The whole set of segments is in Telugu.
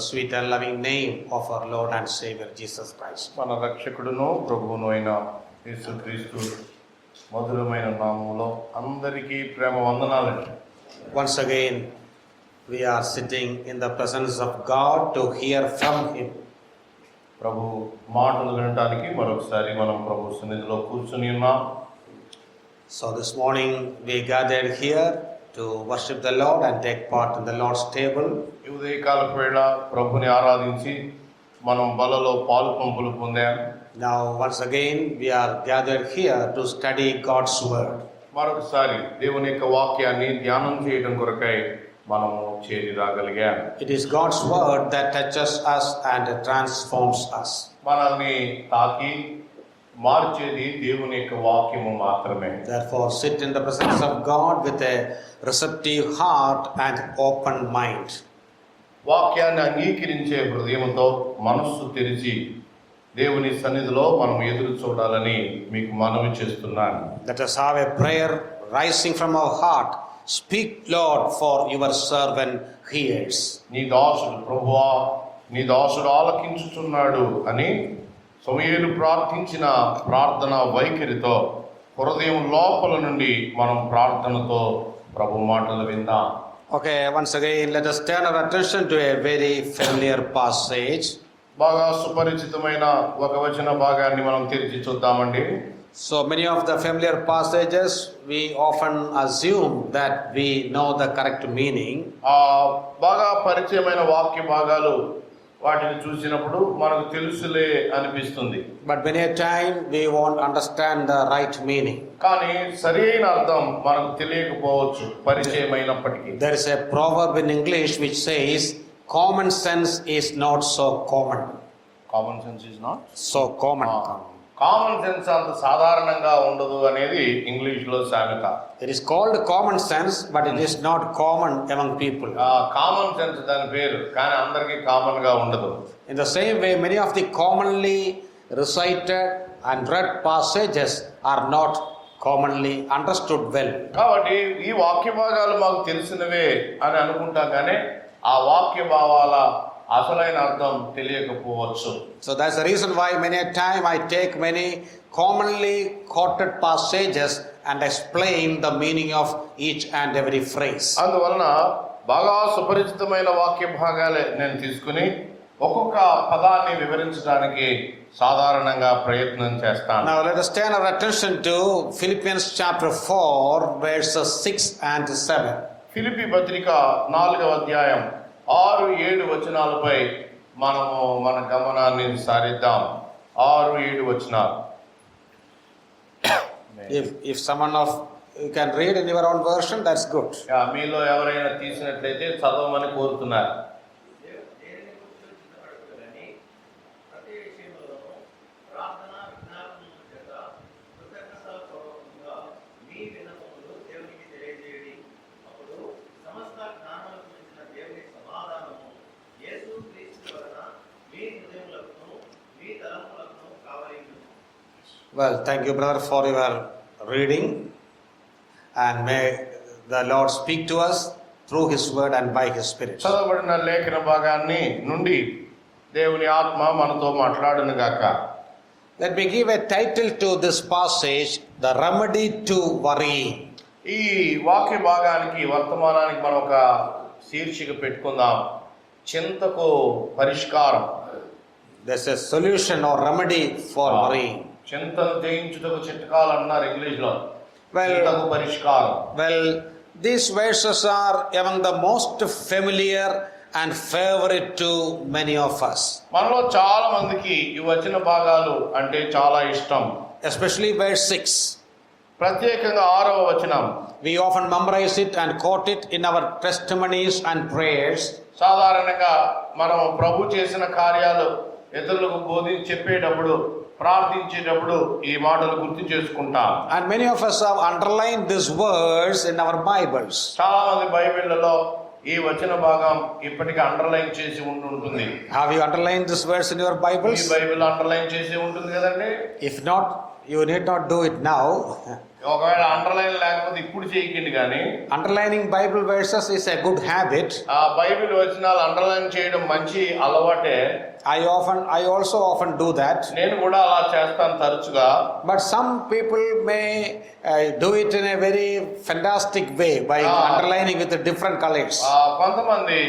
sweet and loving name of our Lord and Savior Jesus Christ. మన రక్షకుడును ప్రభువును అయిన యేసుక్రీస్తు మధురమైన నామములో అందరికీ ప్రేమ వందనాలండి. Once again we are sitting in the presence of God to hear from Him. ప్రభు మాటలు వినడానికి మరొకసారి మనం ప్రభు సన్నిధిలో కూర్చుని ఉన్నాం. So this morning we gathered here to worship the Lord and take part in the Lord's table. ఈ ఉదయకాలపు వేళ ప్రభుని ఆరాధించి మనం బలలో పాలు పంపులు పొందాం. Now once again we are gathered here to study God's word. మరొకసారి దేవుని యొక్క వాక్యాన్ని ధ్యానం చేయడం కొరకై మనము చేరి రాగలిగాం. It is God's word that touches us and transforms us. మనల్ని తాకి మార్చేది దేవుని యొక్క వాక్యము మాత్రమే. Therefore sit in the presence of God with a receptive heart and open mind. వాక్యాన్ని అంగీకరించే హృదయంతో మనస్సు తెరిచి దేవుని సన్నిధిలో మనం ఎదురు చూడాలని మీకు మనవి చేస్తున్నాను. Let us have a prayer rising from our heart. Speak, Lord, for your servant hears. నీ దాసుడు ప్రభువా, నీ దాసుడు ఆలకించుచున్నాడు అని సమూయేలు ప్రార్థించిన ప్రార్థన వైఖరితో హృదయం లోపల నుండి మనం ప్రార్థనతో ప్రభు మాటలు విందాం. Okay, once again let us turn our attention to a very familiar passage. బాగా సుపరిచితమైన ఒక వచన భాగాన్ని మనం తెరిచి చూద్దామండి. So many of the familiar passages we often assume that we know the correct meaning. బాగా పరిచయమైన వాక్య భాగాలు వాటిని చూసినప్పుడు మనకు తెలుసులే అనిపిస్తుంది. But many a time we won't understand the right meaning. కానీ సరైన అర్థం మనకు తెలియకపోవచ్చు పరిచయమైనప్పటికీ. There is a proverb in English which says common sense is not so common. Common sense is not So common. Common sense అంత సాధారణంగా ఉండదు అనేది ఇంగ్లీష్ లో సామెత. It is called common sense, but it is not common among people. Common sense దాని పేరు, కానీ అందరికీ కామన్ గా ఉండదు. In the same way, many of the commonly recited and read passages are not commonly understood well. కాబట్టి ఈ వాక్య భాగాలు మాకు తెలిసినవే అని అనుకుంటాం, కానీ ఆ వాక్య భావాల అసలైన అర్థం తెలియకపోవచ్చు. So that's the reason why many a time I take many commonly quoted passages and explain the meaning of each and every phrase. అందువలన బాగా సుపరిచితమైన వాక్య భాగాలే నేను తీసుకుని ఒక్కొక్క పదాన్ని వివరించడానికి సాధారణంగా ప్రయత్నం చేస్తాను. Now let us turn our attention to Philippians chapter 4 verses 6 and 7. Philippi పత్రిక 4వ అధ్యాయం 6-7 వచనాలపై మనము మన గమనాన్ని సారిద్దాం. 6-7 వచనాలు. If someone of you can read in your own version, that's good. మీలో ఎవరైనా తీసినట్లయితే చదవమని కోరుతున్నారు. Well, thank you, brother, for your reading, and may the Lord speak to us through His word and by His Spirit. చదవబడిన లేఖన భాగాన్ని నుండి దేవుని ఆత్మ మనతో మాట్లాడును గాక. Let me give a title to this passage, The Remedy to Worry. ఈ వాక్య భాగానికి వర్తమానానికి మనం ఒక శీర్షిక పెట్టుకుందాం, చింతకు పరిష్కారం. There's a solution or remedy for worrying. చింతను జయించుటకు చిట్కాలు అన్నారు ఇంగ్లీష్ లో. Well, పరిష్కారం. Well, these verses are among the most familiar and favorite to many of us. మనలో చాలా మందికి ఈ వచన భాగాలు అంటే చాలా ఇష్టం. Especially verse 6. ప్రత్యేకంగా 6వ వచనం. We often memorize it and quote it in our testimonies and prayers. సాధారణంగా మనం ప్రభు చేసిన కార్యాలు ఇతరులకు చెప్పేటప్పుడు ప్రార్థించేటప్పుడు ఈ మాటలు గుర్తు చేసుకుంటాం. And many of us have underlined this verse in our Bibles. చాలా మంది బైబిళ్లలో ఈ వచన భాగం ఇప్పటికీ అండర్లైన్ చేసి ఉంటుంది. Have you underlined this verse in your Bibles? ఈ బైబిల్ అండర్లైన్ చేసి ఉంటుంది కదండి. If not, you need not do it now. ఒకవేళ అండర్లైన్ లేకపోతే ఇప్పుడు చేయకండి, కానీ Underlining Bible verses is a good habit. ఆ బైబిల్ వచనాలు అండర్లైన్ చేయడం మంచి అలవాటే. I also often do that. నేను కూడా అలా చేస్తాను తరచుగా. But some people may do it in a very fantastic way by underlining with the different colors. కొంతమంది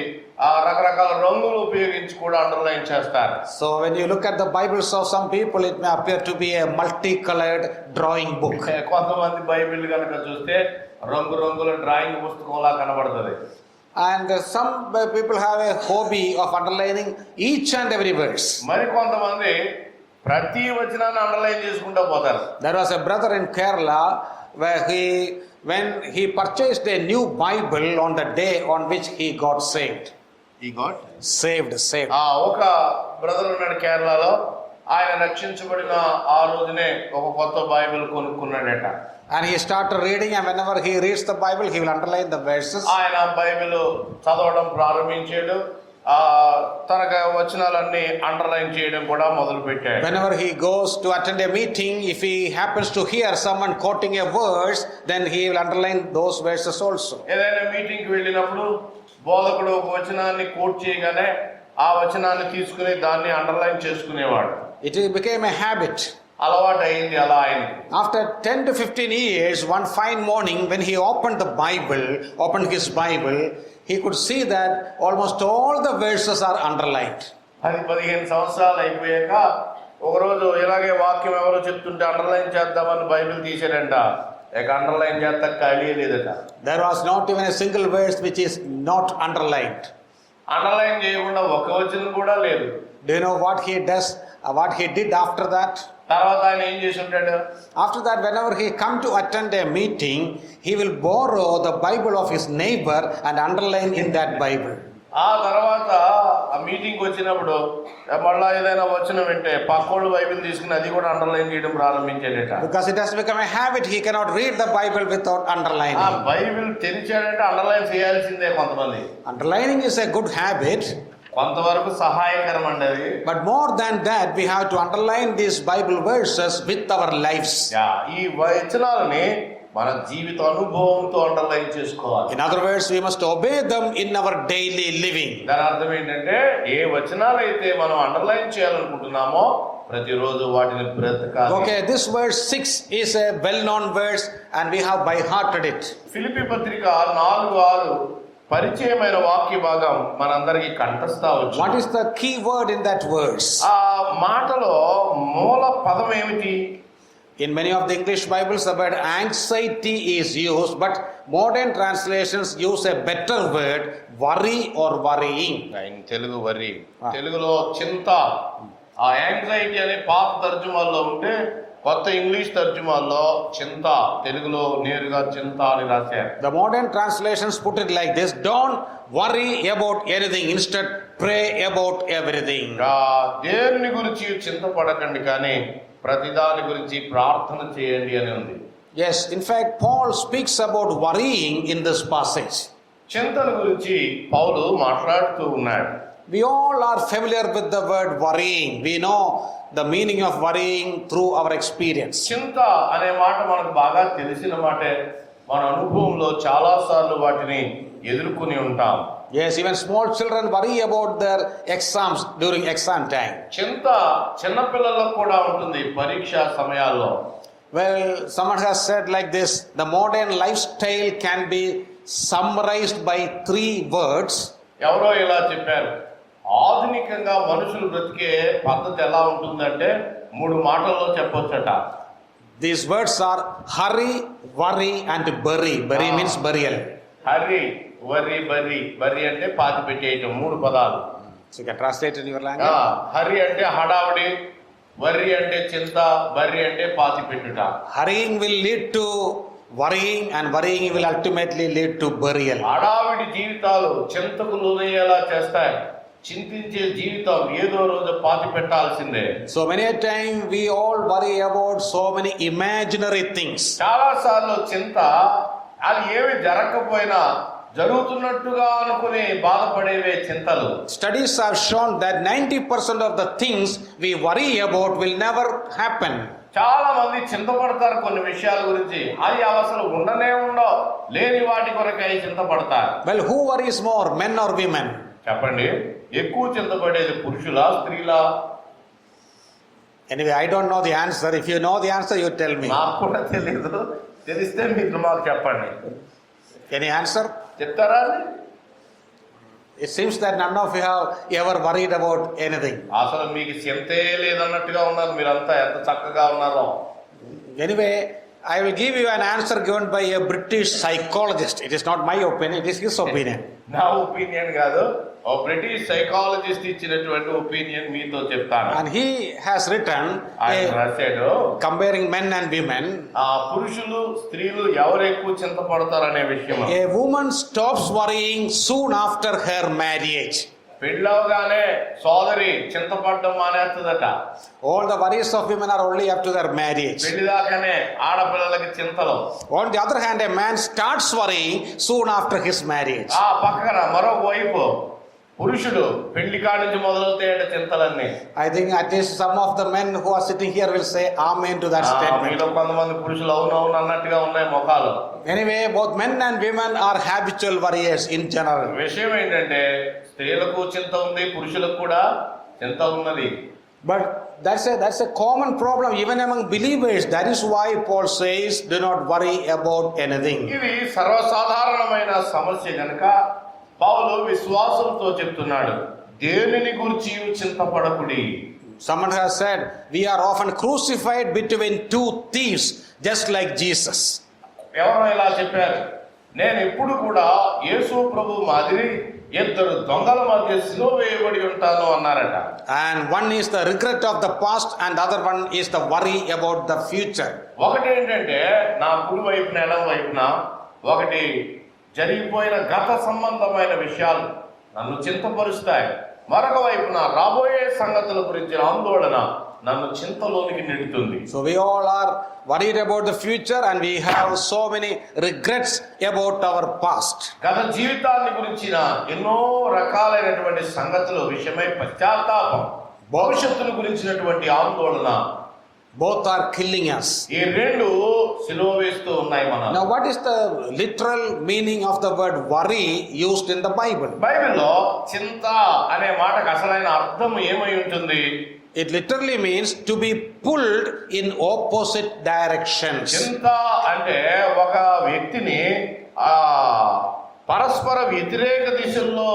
రకరకాల రంగులు ఉపయోగించి కూడా అండర్లైన్ చేస్తారు. So when you look at the Bibles of some people, it may appear to be a multicolored drawing book. కొంతమంది బైబిల్ కనుక చూస్తే రంగుల డ్రాయింగ్ పుస్తకంలా కనబడుతుంది. And some people have a hobby of underlining each and every verse. మరి కొంతమంది ప్రతి వచనాన్ని అండర్లైన్ చేసుకుంటూ పోతారు. There was a brother in Kerala where when he purchased a new Bible on the day on which he got saved. Saved. ఒక బ్రదర్ ఉన్నాడు కేరళలో. ఆయన రక్షించబడిన ఆ రోజునే ఒక కొత్త Bible కొనుక్కున్నాడట. And he started reading, and whenever he reads the Bible, he will underline the verses. ఆయన బైబిల్ చదవడం ప్రారంభించాడు. తనకు వచనాలన్నీ అండర్లైన్ చేయడం కూడా మొదలు పెట్టాడు. Whenever he goes to attend a meeting, if he happens to hear someone quoting a verse, then he will underline those verses also. ఏదైనా మీటింగ్కి వెళ్ళినప్పుడు బోధకుడు ఒక వచనాన్ని కోట్ చేయగానే ఆ వచనాన్ని తీసుకుని దాన్ని అండర్లైన్ చేసుకునేవాడు. It became a habit. అలవాటు అయింది అలా ఆయన. After 10 to 15 years, one fine morning when he opened his Bible, he could see that almost all the verses are underlined. 10-15 సంవత్సరాలు అయిపోయాక ఒకరోజు ఇలాగే వాక్యం ఎవరో చెప్తుంటే అండర్లైన్ చేద్దామని బైబిల్ తీసాడంట. ఇక అండర్లైన్ చేస్తా ఖాళీ లేదట. There was not even a single verse which is not underlined. Underline చేయకుండా ఒక వచనం కూడా లేదు. Do you know what he did after that? తర్వాత ఆయన ఏం చేసి ఉంటాడు? After that, whenever he come to attend a meeting, he will borrow the Bible of his neighbor and underline in that Bible. ఆ తర్వాత ఆ మీటింగ్ వచ్చినప్పుడు మళ్ళా ఏదైనా వచనం వింటే పక్కోడు బైబిల్ తీసుకుని అది కూడా అండర్లైన్ చేయడం ప్రారంభించాడట. Because it has become a habit, he cannot read the Bible without underlining. ఆ బైబిల్ తెరిచాడంటే అండర్లైన్ చేయాల్సిందే. కొంతమంది Underlining is a good habit. కొంతవరకు సహాయకరం అండి. But more than that, we have to underline these Bible verses with our lives. ఈ వచనాలని మన జీవిత అనుభవంతో అండర్లైన్ చేసుకోవాలి. In other words, we must obey them in our daily living. దాని అర్థం ఏంటంటే ఏ వచనాలు అయితే మనం అండర్లైన్ చేయాలనుకుంటున్నామో ప్రతిరోజు వాటిని బ్రతకాలి. Okay, this verse 6 is a well-known verse and we have by hearted it. Philippi పత్రిక 4:6 పరిచయమైన వాక్య భాగం మనందరికీ కంఠస్థ వచ్చు. What is the key word in that verse? ఆ మాటలో మూల పదం ఏమిటి? In many of the English Bibles, the word anxiety is used, but modern translations use a better word, worry or worrying. Telugu వరి, తెలుగులో చింత. ఆ యాంగ్జైటీ అనే పాత తర్జుమాల్లో ఉంటే కొత్త ఇంగ్లీష్ తర్జుమాల్లో చింత, తెలుగులో నేరుగా చింత అని రాశారు. The modern translations put it like this: don't worry about anything, instead pray about everything. దేని గురించి చింతపడకండి, కానీ ప్రతిదాని గురించి ప్రార్థన చేయండి అని ఉంది. Yes, in fact, Paul speaks about worrying in this passage. చింతన గురించి పౌలు మాట్లాడుతూ ఉన్నాడు. We all are familiar with the word worrying. We know the meaning of worrying through our experience. చింత అనే మాట మనకు బాగా తెలిసిన మాటే. మన అనుభవంలో చాలా సార్లు వాటిని ఎదుర్కొని ఉంటాం. Yes, even small children worry about their exams during exam time. చింత చిన్న పిల్లలకు కూడా ఉంటుంది పరీక్ష సమయాల్లో. Well, someone has said like this: the modern lifestyle can be summarized by 3 words. ఎవరో ఇలా చెప్పారు, ఆధునికంగా మనుషులు బ్రతికే పద్ధతి ఎలా ఉంటుందంటే 3 మాటల్లో చెప్పొచ్చట. These words are hurry, worry and bury. Bury means burial. Hari, వరి, బరి. బరి అంటే పాతి పెట్టేయటం. 3 పదాలు. So you can translate in your language. Hari అంటే హడావుడి, వర్రి అంటే చింత, బర్రి అంటే పాతి పెట్టుట. Hurrying will lead to worrying and worrying will ultimately lead to burial. హడావిడి జీవితాలు చింతకు లోనయ్యేలా చేస్తాయి. చింతించే జీవితం ఏదో రోజు పాతి పెట్టాల్సిందే. So many a time we all worry about so many imaginary things. చాలా సార్లు చింత అది ఏమి జరగకపోయినా జరుగుతున్నట్టుగా అనుకుని బాధపడేవే చింతలు. Studies have shown that 90% of the things we worry about will never happen. చాలా మంది చింతపడతారు కొన్ని విషయాల గురించి, అవి అసలు ఉండనే ఉండవు, లేని వాటి కొరకై చింతపడతారు. Well, who worries more, men or women? చెప్పండి, ఎక్కువ చింతపడేది పురుషులా స్త్రీలా? Anyway, I don't know the answer. If you know the answer, you tell me. నాకు కూడా తెలియదు, తెలిస్తే మీరు మాకు చెప్పండి. Any answer? చెప్తారా? It seems that none of you have ever worried about anything. అసలు మీకు చింతే లేదన్నట్టుగా ఉన్నారు, మీరంతా ఎంత చక్కగా ఉన్నారో. Anyway, I will give you an answer given by a British psychologist. It is not my opinion, it is his opinion. నా ఒపీనియన్ కాదు, ఓ బ్రిటిష్ సైకాలజిస్ట్ ఇచ్చినటువంటి ఒపీనియన్ మీతో చెప్తాను. And he has written, ఆయన రాశాడు, comparing men and women, ఆ పురుషులు స్త్రీలు ఎవరు ఎక్కువ చింతపడతారనే విషయం. a woman stops worrying soon after her marriage. పెళ్ళవగానే సోదరి చింతపడడం మానేస్తుందట. All the worries of women are only up to their marriage. పెళ్లి దాకానే ఆడపిల్లలకి చింతలు. On the other hand, a man starts worrying soon after his marriage. ఆ పక్కన మరొక వైపు పురుషుడు పెళ్లి కాడి నుంచి మొదలవుతాయట చింతలన్నీ. I think at least some of the men who are sitting here will say amen to that statement. మీలో కొంతమంది పురుషులు అవునవును అన్నట్టుగా ఉన్నాయి ముఖాలు. Anyway, both men and women are habitual worriers in general. విషయం ఏంటంటే స్త్రీలకు చింత ఉంది, పురుషులకు కూడా చింత ఉన్నది. But that's a common problem even among believers. That is why Paul says, do not worry about anything. ఇది సర్వసాధారణమైన సమస్య కనుక పౌలు విశ్వాసంతో చెప్తున్నాడు, దేనిని గురించి చింతపడకుడి. Someone has said, we are often crucified between two thieves, just like Jesus. ఎవరో ఇలా చెప్పారు, నేను ఇప్పుడు కూడా యేసు ప్రభు మాదిరి ఇద్దరు దొంగల మధ్య సిలువ వేయబడి ఉంటాను అన్నారట. And one is the regret of the past and the other one is the worry about the future. ఒకటి ఏంటంటే నా కుడి వైపున ఎడమ వైపున ఒకటి జరిగిపోయిన గత సంబంధమైన విషయాలు నన్ను చింతపరుస్తాయి, మరొక వైపున రాబోయే సంగతుల గురించిన ఆందోళన నన్ను చింతలోనికి నెడుతుంది. So we all are worried about the future and we have so many regrets about our past. గత జీవితాన్ని గురించిన ఎన్నో రకాలైనటువంటి సంగతుల విషయమై పశ్చాత్తాపం, భవిష్యత్తును గురించినటువంటి ఆందోళన, Both are killing us. ఈ రెండు సిలువ వేస్తూ ఉన్నాయి మనం. Now what is the literal meaning of the word worry used in the Bible? బైబిల్లో చింత అనే మాటకు అసలైన అర్థం ఏమై ఉంటుంది? It literally means to be pulled in opposite directions. చింత అంటే ఒక వ్యక్తిని పరస్పర వ్యతిరేక దిశల్లో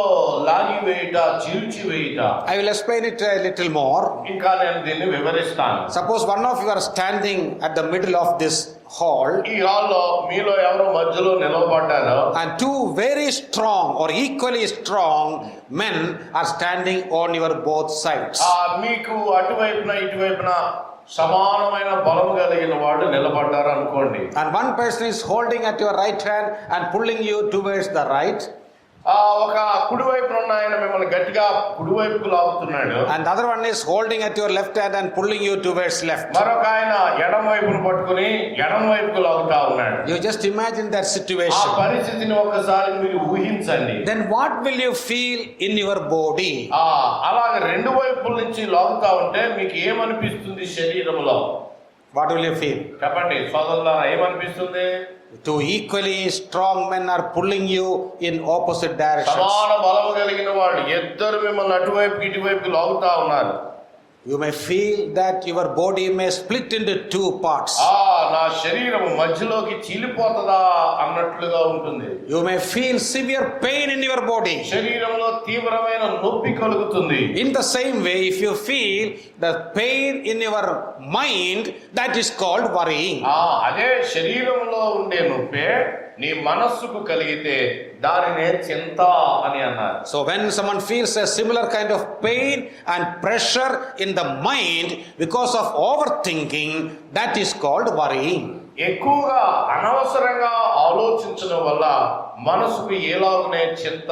లాగివేయుట, చీల్చివేయుట. I will explain it a little more. ఇంకా నేను దీన్ని వివరిస్తాను. Suppose one of you are standing at the middle of this hall ఈ హాల్లో మీలో ఎవరో మధ్యలో నిలవబడ్డారో and two very strong or equally strong men are standing on your both sides. మీకు అటువైపున ఇటువైపున సమానమైన బలము కలిగిన వాడు నిలబడ్డారు అనుకోండి. And one person is holding at your right hand and pulling you towards the right. ఒక కుడివైపున ఉన్న ఆయన మిమ్మల్ని గట్టిగా కుడివైపుకు లాగుతున్నాడు. And the other one is holding at your left hand and pulling you towards left. మరొక ఆయన ఎడమ వైపును పట్టుకుని ఎడమ వైపుకు లాగుతా ఉన్నాడు. You just imagine that ఆ situation. పరిస్థితిని ఒకసారి మీరు ఊహించండి. Then what will you feel in your body? అలాగే రెండు వైపుల నుంచి లాగుతా ఉంటే మీకు ఏమనిపిస్తుంది శరీరంలో? What will you feel? చెప్పండి సోదరులారా, ఏమనిపిస్తుంది? Two equally strong men are pulling you in opposite directions. సమాన బలము కలిగిన వాళ్ళు ఇద్దరు మిమ్మల్ని అటువైపు ఇటువైపు లాగుతా ఉన్నారు. You may feel that your body may split into two parts. నా శరీరం మధ్యలోకి చీలిపోతుందా అన్నట్లుగా ఉంటుంది. You may feel severe pain in your body. శరీరంలో తీవ్రమైన నొప్పి కలుగుతుంది. In the same way, if you feel the pain in your mind, that is called worrying. అదే శరీరంలో ఉండే నొప్పే నీ మనస్సుకు కలిగితే దానినే చింత అని అన్నారు. So when someone feels a similar kind of pain and pressure in the mind because of overthinking, that is called worrying. ఎక్కువగా అనవసరంగా ఆలోచించడం వల్ల మనసుకు ఏలాగునే చింత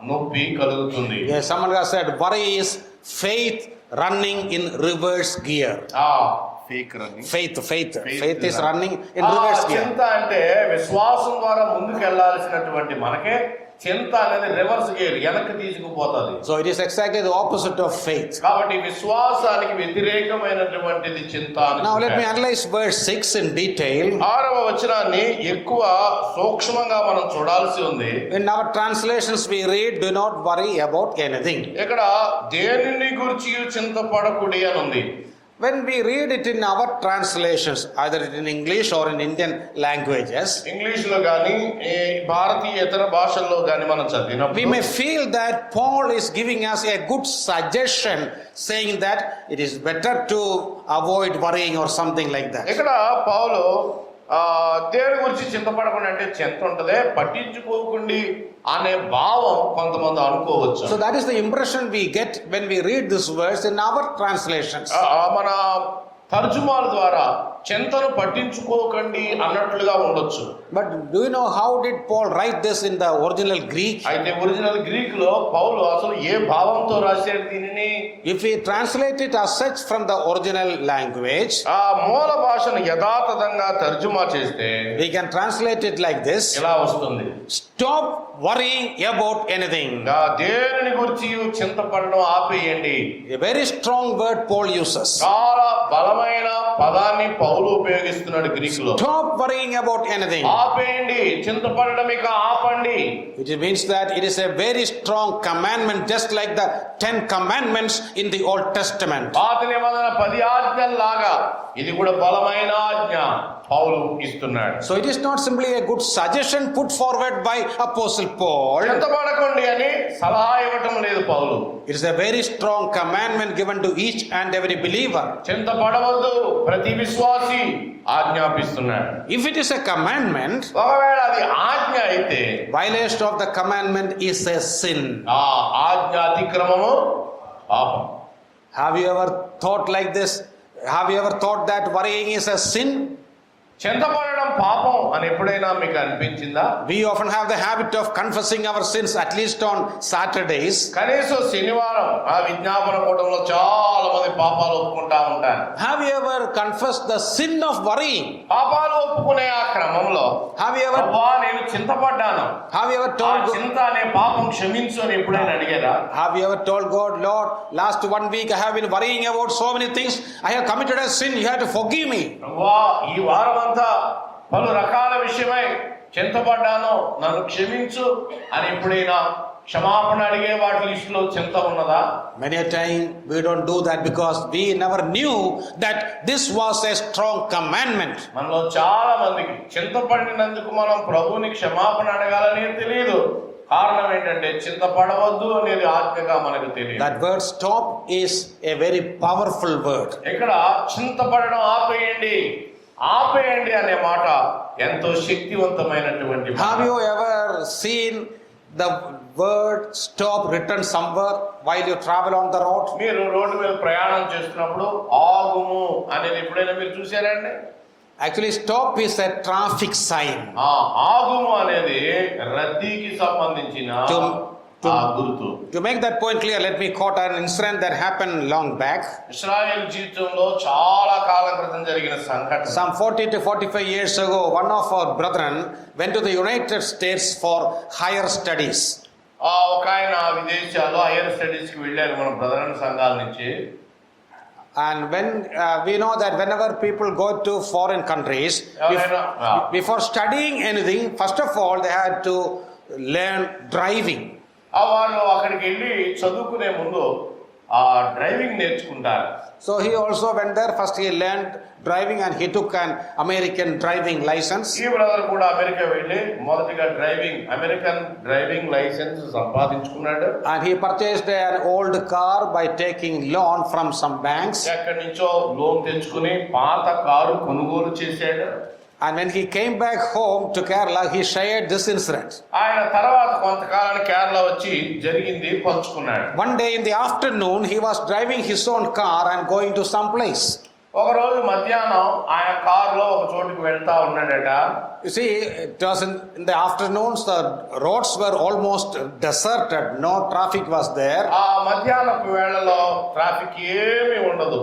నొప్పి కలుగుతుంది. Yes, someone has said worry is faith running in reverse gear. Faith is running in reverse gear. చింత అంటే విశ్వాసం ద్వారా ముందుకు వెళ్ళాల్సినటువంటి మనకే చింత అనేది రివర్స్ గేర్, వెనక్కి తీసుకుపోతుంది. So it is exactly the opposite of faith. కాబట్టి విశ్వాసానికి వ్యతిరేకమైనటువంటిది చింత. Now let me analyze verse 6 in detail. 6వ వచనాన్ని ఎక్కువ సూక్ష్మంగా మనం చూడాల్సి ఉంది. In our translations we read, do not worry about anything. ఇక్కడ దేనిని గురించి చింతపడకుడి అని ఉంది. When we read it in our translations, either in English or in Indian languages, English లో గాని భారతీయ ఇతర భాషల్లో గాని మనం we చదివినప్పుడు may feel that Paul is giving us a good suggestion, saying that it is better to avoid worrying or something like that. ఇక్కడ పౌలు దేని గురించి చింతపడకుండా అంటే చింత ఉంటదే పట్టించుకోకుండి అనే భావం కొంతమంది అనుకోవచ్చు. So that is the impression we get when we read this verse in our translations. మన తర్జుమాల ద్వారా చింతను పట్టించుకోకండి అన్నట్లుగా ఉండొచ్చు. But do you know how did Paul write this in the original Greek? అయితే ఒరిజినల్ గ్రీక్ లో పౌలు అసలు ఏ భావంతో రాశాడు దీనిని? If we translate it as such from the original language, ఆ మూల భాషను యథాతథంగా తర్జుమా చేస్తే we can translate it like this: ఇలా వస్తుంది, stop worrying about anything. దేనిని గురించి చింతపడడం ఆపేయండి. A very strong word Paul uses. చాలా బలమైన పదాన్ని పౌలు ఉపయోగిస్తున్నాడు గ్రీక్ లో. Stop worrying about anything. ఆపేయండి, చింతపడడం ఇక ఆపండి. Which means that it is a very strong commandment, just like the 10 commandments in the Old Testament. పాత నిబంధన 10 ఆజ్ఞల్లాగా ఇది కూడా బలమైన ఆజ్ఞ పౌలు ఇస్తున్నాడు. So it is not simply a good suggestion put forward by Apostle Paul. చింతపడకండి అని సలహా ఇవ్వటం లేదు పౌలు. It is a very strong commandment given to each and every believer. చింతపడవద్దు ప్రతి విశ్వాసి ఆజ్ఞాపిస్తున్నాడు. If it is a commandment, ఒకవేళ అది ఆజ్ఞ అయితే violation of the commandment is a sin. ఆ ఆజ్ఞ అతిక్రమము పాపం. Have you ever thought like this? Have you ever thought that worrying is a sin? చింతపడడం పాపం అని ఎప్పుడైనా మీకు అనిపించిందా? We often have the habit of confessing our sins at least on Saturdays. కనీసం శనివారం ఆ విజ్ఞాపన కూటంలో చాలా మంది పాపాలు ఒప్పుకుంటా ఉంటారు. Have you ever confessed the sin of worrying? పాపాలు ఒప్పుకునే ఆ క్రమంలో Have you ever అబ్బా నేను చింతపడ్డాను, have you ever ఆ told చింత అనే పాపం క్షమించు అని ఎప్పుడైనా అడిగారా? have you ever told God, Lord, last 1 week I have been worrying about so many things. I have committed a sin. You have to forgive me. అబ్బా ఈ వారం అంతా పలు రకాల విషయమై చింతపడ్డాను, నన్ను క్షమించు అని ఎప్పుడైనా క్షమాపణ అడిగే వాటి లిస్టులో చింత ఉన్నదా? Many a time we don't do that because we never knew that this was a strong commandment. మనలో చాలా మందికి చింతపడినందుకు మనం ప్రభువుని క్షమాపణ అడగాలని తెలియదు. కారణం ఏంటంటే చింతపడవద్దు అనేది ఆజ్ఞగా మనకు తెలియదు. That word stop is a very powerful word. ఇక్కడ చింతపడడం ఆపేయండి, ఆపేయండి అనే మాట ఎంతో శక్తివంతమైనటువంటి మాట. Have you ever seen the word stop written somewhere while you travel on the road? మీరు రోడ్డు మీద ప్రయాణం చేస్తున్నప్పుడు ఆగుము అనేది ఎప్పుడైనా మీరు చూసారండి? Actually, stop is a traffic sign. ఆగుము అనేది రద్దీకి సంబంధించిన గుర్తు. To make that point clear, let me quote an incident that happened long back. Israel జీవితంలో చాలా కాలం క్రితం జరిగిన సంఘటన. Some 40 to 45 years ago, one of our brethren went to the United States for higher studies. ఒక ఆయన విదేశాల్లో హైయర్ స్టడీస్ కి వెళ్ళారు మన బ్రదరన్ సంఘాల నుంచి. And when we know that whenever people go to foreign countries, before studying anything, first of all they had to learn driving. వాళ్ళు అక్కడికి వెళ్ళి చదువుకునే ముందు డ్రైవింగ్ నేర్చుకుంటారు. So he also went there. First he learned driving and he took an American driving license. ఈ బ్రదర్ కూడా అమెరికా వెళ్ళి మొదటిగా అమెరికన్ డ్రైవింగ్ లైసెన్స్ సంపాదించుకున్నాడు. And he purchased an old car by taking loan from some banks. ఎక్కడి నుంచో లోన్ తెచ్చుకుని పాత కారు కొనుగోలు చేశాడు. And when he came back home to Kerala, he shared this incident. ఆయన తర్వాత కొంతకాలానికి కేరళ వచ్చి జరిగింది పంచుకున్నాడు. One day in the afternoon, he was driving his own car and going to some place. ఒక రోజు మధ్యాహ్నం ఆయన కారులో ఒక చోటుకు వెళ్తా ఉన్నాడట. You see, it was in the afternoons, the roads were almost deserted, no traffic was there. ఆ మధ్యాహ్నపు వేళలో ట్రాఫిక్ ఏమీ ఉండదు.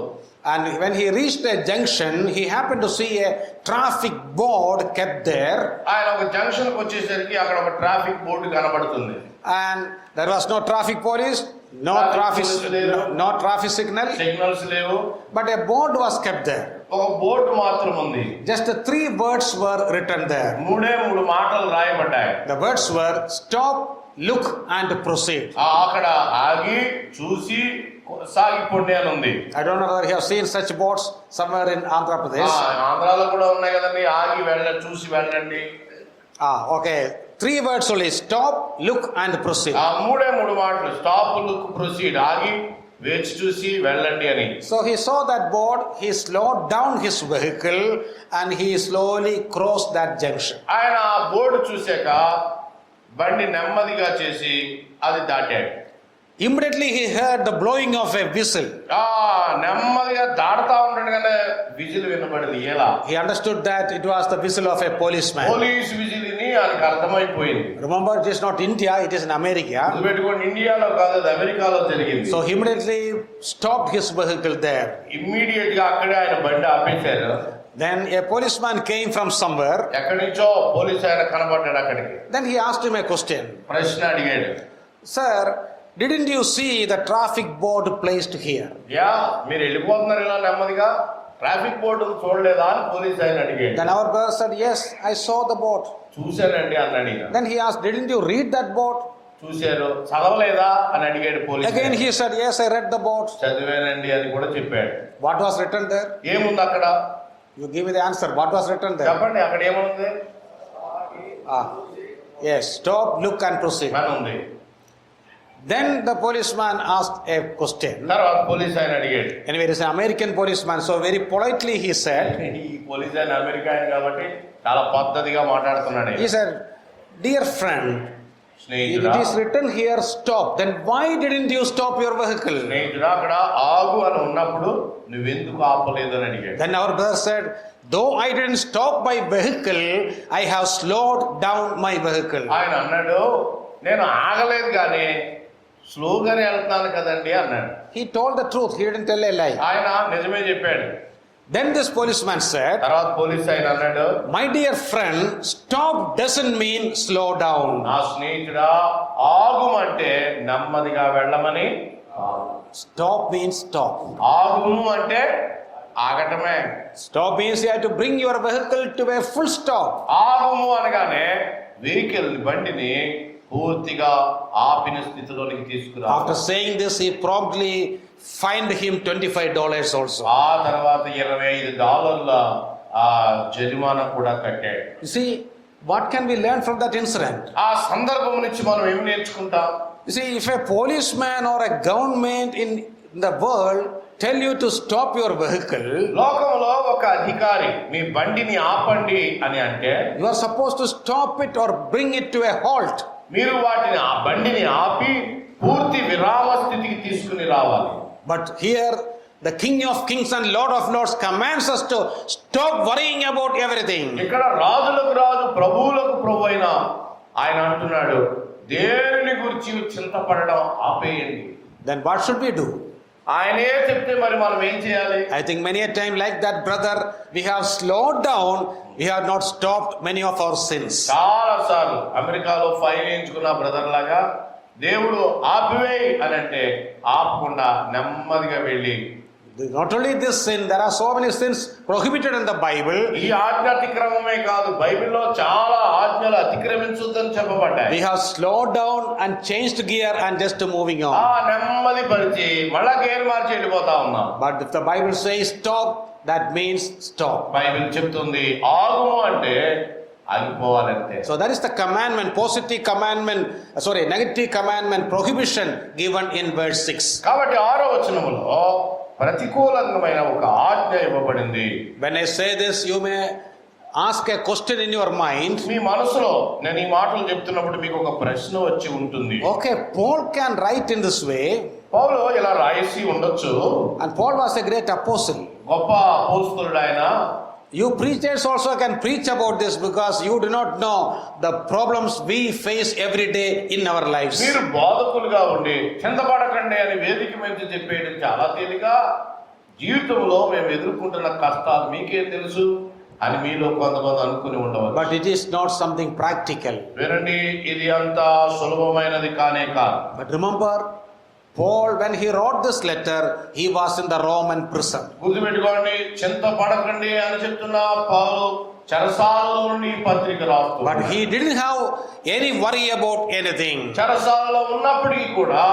And when he reached a junction, he happened to see a traffic board kept there. ఆయన ఒక జంక్షన్కి వచ్చేసరికి అక్కడ ఒక ట్రాఫిక్ బోర్డు కనబడుతుంది. And there was no traffic police, no traffic signal, signals లేవు, but a board was kept there. ఒక బోర్డు మాత్రం ఉంది. Just 3 words were written there. మూడే 3 మాటలు రాయబడ్డాయి. The words were stop, look and proceed. అక్కడ ఆగి చూసి సాగిపోండి అని ఉంది. I don't know whether you have seen such boards somewhere in Andhra Pradesh. ఆంధ్రాలో కూడా ఉన్నాయి కదండి, ఆగి చూసి వెళ్ళండి. Okay. 3 words only, stop, look and proceed. మూడే 3 మాటలు, స్టాప్, లుక్, ప్రొసీడ్. ఆగి వేచి చూసి వెళ్ళండి అని. So he saw that board, he slowed down his vehicle and he slowly crossed that junction. ఆయన ఆ బోర్డు చూశాక బండి నెమ్మదిగా చేసి అది దాటాడు. Immediately he heard the blowing of a whistle. నెమ్మదిగా దాడుతా ఉండగానే విజిల్ వినబడింది. ఎలా? He understood that it was the whistle of a policeman. Police whistle అని ఆయనకు అర్థమైపోయింది. Remember, it is not India, it is in America. గుర్తుపెట్టుకోండి, ఇండియాలో కాదు, అది అమెరికాలో జరిగింది. So he immediately stopped his vehicle there. Immediate గా అక్కడే ఆయన బండి ఆపేశారు. Then a policeman came from somewhere. ఎక్కడి నుంచో పోలీస్ ఆయన కనబడ్డాడు అక్కడికి. Then he asked him a question. ప్రశ్న అడిగాడు. Sir, didn't you see the traffic board placed here? మీరు వెళ్ళిపోతున్నారు ఇలా నెమ్మదిగా, ట్రాఫిక్ బోర్డు చూడలేదా అని పోలీస్ ఆయన అడిగాడు. Then our brother said, yes, I saw the board. చూశానండి అన్నాడు. Then he asked, didn't you read that board? చూశారు, చదవలేదా అని అడిగాడు police. Again he said, yes, I read the board. చదివానండి అని కూడా చెప్పాడు. What was written there? ఏముంది అక్కడ? You give me the answer. What was written there? చెప్పండి, అక్కడ ఏముంది? Yes, stop, look and proceed. అని ఉంది. Then the policeman asked a question. తర్వాత పోలీస్ ఆయన అడిగాడు. Anyway, it is an American policeman, so very politely he said. ఈ పోలీస్ ఆయన అమెరికా ఆయన కాబట్టి చాలా పద్ధతిగా మాట్లాడుతున్నాడు. He said, dear friend, స్నేహితుడా, it is written here stop. Then why didn't you stop your vehicle? స్నేహితుడా, అక్కడ ఆగు అని ఉన్నప్పుడు నువ్వెందుకు ఆపలేదు అని అడిగాడు. Then our brother said, though I didn't stop my vehicle, I have slowed down my vehicle. ఆయన అన్నాడు, నేను ఆగలేదు కానీ స్లోగానే వెళ్తున్నాను కదండి అన్నాడు. He told the truth, he didn't tell a lie. ఆయన నిజమే చెప్పాడు. Then this policeman said, తర్వాత పోలీస్ ఆయన అన్నాడు, my dear friend, stop doesn't mean slow down. నా స్నేహితుడా, ఆగుమంటే నెమ్మదిగా వెళ్ళమని. Stop means stop. ఆగుము అంటే ఆగటమే. Stop means you have to bring your vehicle to a full stop. ఆగుము అనగానే వెహికల్ బండిని పూర్తిగా ఆపిన స్థితిలోనికి తీసుకురా. After saying this, he promptly fined him $25 also. ఆ తర్వాత $25 జరిమానా కూడా కట్టాడు. You see, what can we learn from that incident? ఆ సందర్భం నుంచి మనం ఏమి నేర్చుకుంటాం? You see, if a policeman or a government in the world tell you to stop your vehicle, లోకంలో ఒక అధికారి మీ బండిని ఆపండి అని అంటే, you are supposed to stop it or bring it to a halt. మీరు వాటిని ఆ బండిని ఆపి పూర్తి విరామ స్థితికి తీసుకుని రావాలి. But here the King of Kings and Lord of Lords commands us to stop worrying about everything. ఇక్కడ రాజులకు రాజు ప్రభువులకు ప్రభు అయిన ఆయన అంటున్నాడు, దేనిని గురించి చింతపడడం ఆపేయండి. Then what should we do? ఆయనే చెప్తే మరి మనం ఏం చేయాలి? I think many a time, like that brother, we have slowed down, we have not stopped many of our sins. చాలా సార్లు అమెరికాలో ఫైన్ వేయించుకున్న బ్రదర్ లాగా దేవుడు ఆపివేయి అని అంటే ఆపకుండా నెమ్మదిగా వెళ్ళి, not only this sin, there are so many sins prohibited in the Bible. ఈ ఆజ్ఞ అతిక్రమమే కాదు, బైబిల్లో చాలా ఆజ్ఞలు అతిక్రమించొద్దని చెప్పబడ్డాయి. We have slowed down and changed gear and just moving on. నెమ్మది పరిచి మళ్ళా గేర్ మార్చి వెళ్ళిపోతా ఉన్నాం. But if the Bible says stop, that means stop. Bible చెప్తుంది ఆగుము అంటే ఆగిపోవాలంటే. So that is the commandment, positive commandment, negative commandment, prohibition given in verse 6. కాబట్టి 6వ వచనములో ప్రతికూలమైన ఒక ఆజ్ఞ ఇవ్వబడింది. When I say this, you may ask a question in your mind. మీ మనసులో నేను ఈ మాటలు చెప్తున్నప్పుడు మీకు ఒక ప్రశ్న వచ్చి ఉంటుంది. Okay, Paul can write in this way. పౌలు ఇలా రాయసి ఉండొచ్చు. And Paul was a great apostle. గొప్ప అపోస్తలుడు ఆయన. You preachers also can preach about this because you do not know the problems we face every day in our lives. మీరు బోధకులుగా ఉండి చింతపడకండి అని వేదిక మీద చెప్పేయడం చాలా తేలిక. జీవితంలో మేము ఎదుర్కొంటున్న కష్టాలు మీకే తెలుసు అని మీలో కొంతమంది అనుకుని ఉండవచ్చు. But it is not something practical. వినండి, ఇది అంత సులభమైనది కానే కాదు. But remember, Paul, when he wrote this letter, he was in the Roman prison. గుర్తుపెట్టుకోండి, చింతపడకండి అని చెప్తున్న పౌలు చెరసాలలో నుండి ఈ పత్రిక రాస్తున్నాడు. But he didn't have any worry about anything. చెరసాలలో ఉన్నప్పటికీ కూడా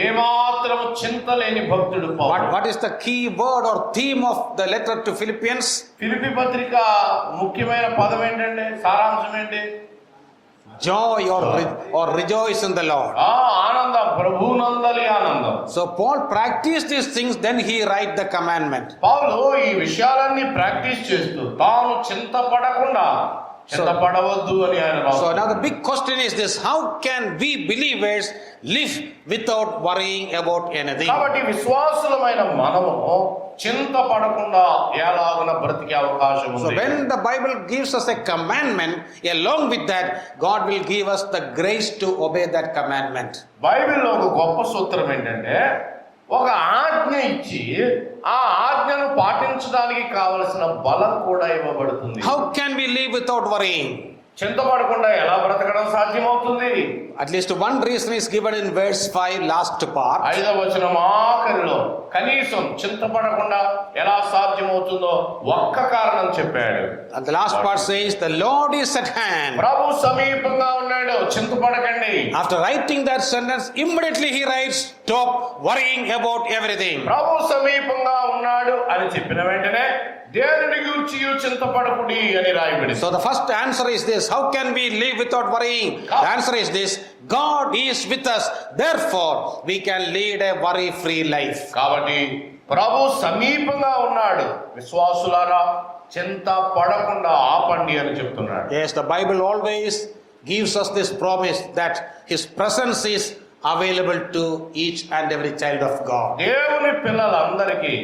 ఏమాత్రం చింత లేని భక్తుడు పౌలు. What is the key word or theme of the letter to Philippians? Philippi పత్రిక ముఖ్యమైన పదం ఏంటండి, సారాంశం ఏంటి? Joy or rejoice in the Lord. ఆనందం, ప్రభునందలి ఆనందం. So Paul practiced these things, then he write the commandment. పౌలు ఈ విషయాలన్నీ ప్రాక్టీస్ చేస్తూ తాను చింతపడకుండా చింతపడవద్దు అని ఆయన So రాస్తున్నాడు. now the big question is this: how can we believers live without worrying about anything? కాబట్టి విశ్వాసులమైన మనము చింతపడకుండా ఎలాగున బ్రతికే అవకాశం So ఉంది. when the Bible gives us a commandment, along with that, God will give us the grace to obey that commandment. బైబిల్లో ఒక గొప్ప సూత్రం ఏంటంటే, ఒక ఆజ్ఞ ఇచ్చి ఆ ఆజ్ఞను పాటించడానికి కావలసిన బలం కూడా ఇవ్వబడుతుంది. How can we live without worrying? చింతపడకుండా ఎలా బ్రతకడం సాధ్యమవుతుంది? At least one reason is given in verse 5, last part. 5వ వచనం ఆఖరిలో కనీసం చింతపడకుండా ఎలా సాధ్యమవుతుందో ఒక్క కారణం చెప్పాడు. And the last part says, the Lord is at hand. ప్రభు సమీపంగా ఉన్నాడు, చింతపడకండి. After writing that sentence, immediately he writes, stop worrying about everything. ప్రభు సమీపంగా ఉన్నాడు అని చెప్పిన వెంటనే దేనిని గూర్చి చింతపడకుడి అని రాయబడింది. So the first answer is this: how can we live without worrying? The answer is this: God is with us, therefore we can lead a worry-free life. కాబట్టి ప్రభు సమీపంగా ఉన్నాడు, విశ్వాసులారా చింత పడకుండా ఆపండి అని చెప్తున్నాడు. Yes, the Bible always gives us this promise that His presence is available to each and every child of God. దేవుని పిల్లలందరికీ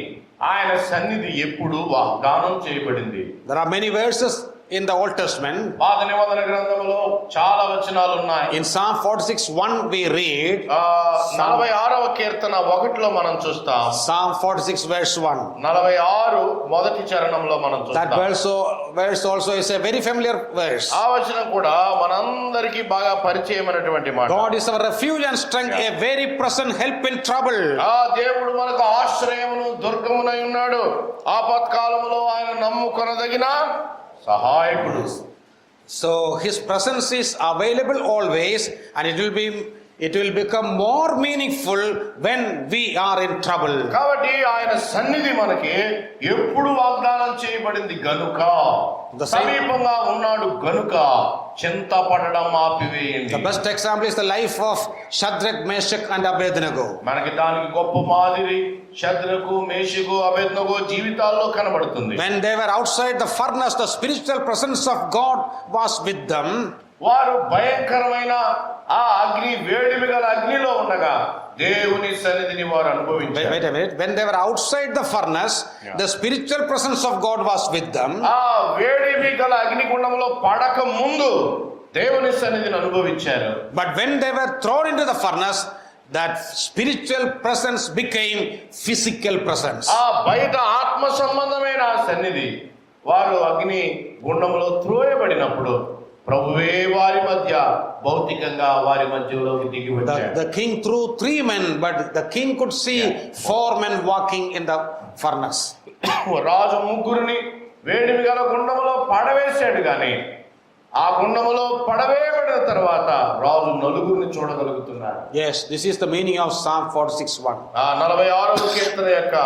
ఆయన సన్నిధి ఎప్పుడు వాగ్దానం చేయబడింది. There are many verses in the Old Testament. పాత నిబంధన గ్రంథంలో చాలా వచనాలు ఉన్నాయి. In Psalm 46:1 we read, 46వ కీర్తన 1లో మనం చూస్తాం. Psalm 46 verse 1. 46 మొదటి చరణంలో మనం That చూస్తాం. verse also is a very familiar verse. ఆ వచనం కూడా మనందరికీ బాగా పరిచయమైనటువంటి మాట. God is our refuge and strength, a very present help in trouble. ఆ దేవుడు మనకు ఆశ్రయమును దుర్గమునై ఉన్నాడు, ఆపత్కాలములో ఆయన నమ్ముకొనదగిన సహాయకుడు. So His presence is available always, and it will become more meaningful when we are in trouble. కాబట్టి ఆయన సన్నిధి మనకి ఎప్పుడు వాగ్దానం చేయబడింది గనుక, సమీపంగా ఉన్నాడు గనుక చింతపడడం ఆపివేయండి. The best example is the life of Shadrach, Meshach and Abednego. మనకి దానికి గొప్ప మాదిరి షద్రకు, మేషకు, అబేద్నెగో జీవితాల్లో కనబడుతుంది. When they were outside the furnace, the spiritual presence of God was with them. వారు భయంకరమైన ఆ అగ్ని, వేడిమి గల అగ్నిలో ఉండగా దేవుని సన్నిధిని వారు అనుభవించారు. Wait a minute. When they were outside the furnace, the spiritual presence of God was with them. ఆ వేడిమి గల అగ్నిగుండంలో పడక ముందు దేవుని సన్నిధిని అనుభవించారు. But when they were thrown into the furnace, that spiritual presence became physical presence. ఆ బయట ఆత్మ సంబంధమైన సన్నిధి వారు అగ్ని గుండంలో త్రోయబడినప్పుడు ప్రభువే వారి మధ్య భౌతికంగా వారి మధ్యలోకి దిగి వచ్చాడు. The king threw 3 men, but the king could see 4 men walking in the furnace. రాజు ముగ్గురిని వేడిమి గల గుండంలో పడవేశాడు, కానీ ఆ గుండములో పడవేయబడిన తర్వాత రాజు నలుగురిని చూడగలుగుతున్నాడు. Yes, this is the meaning of Psalm 46:1. ఆ 46వ కీర్తన యొక్క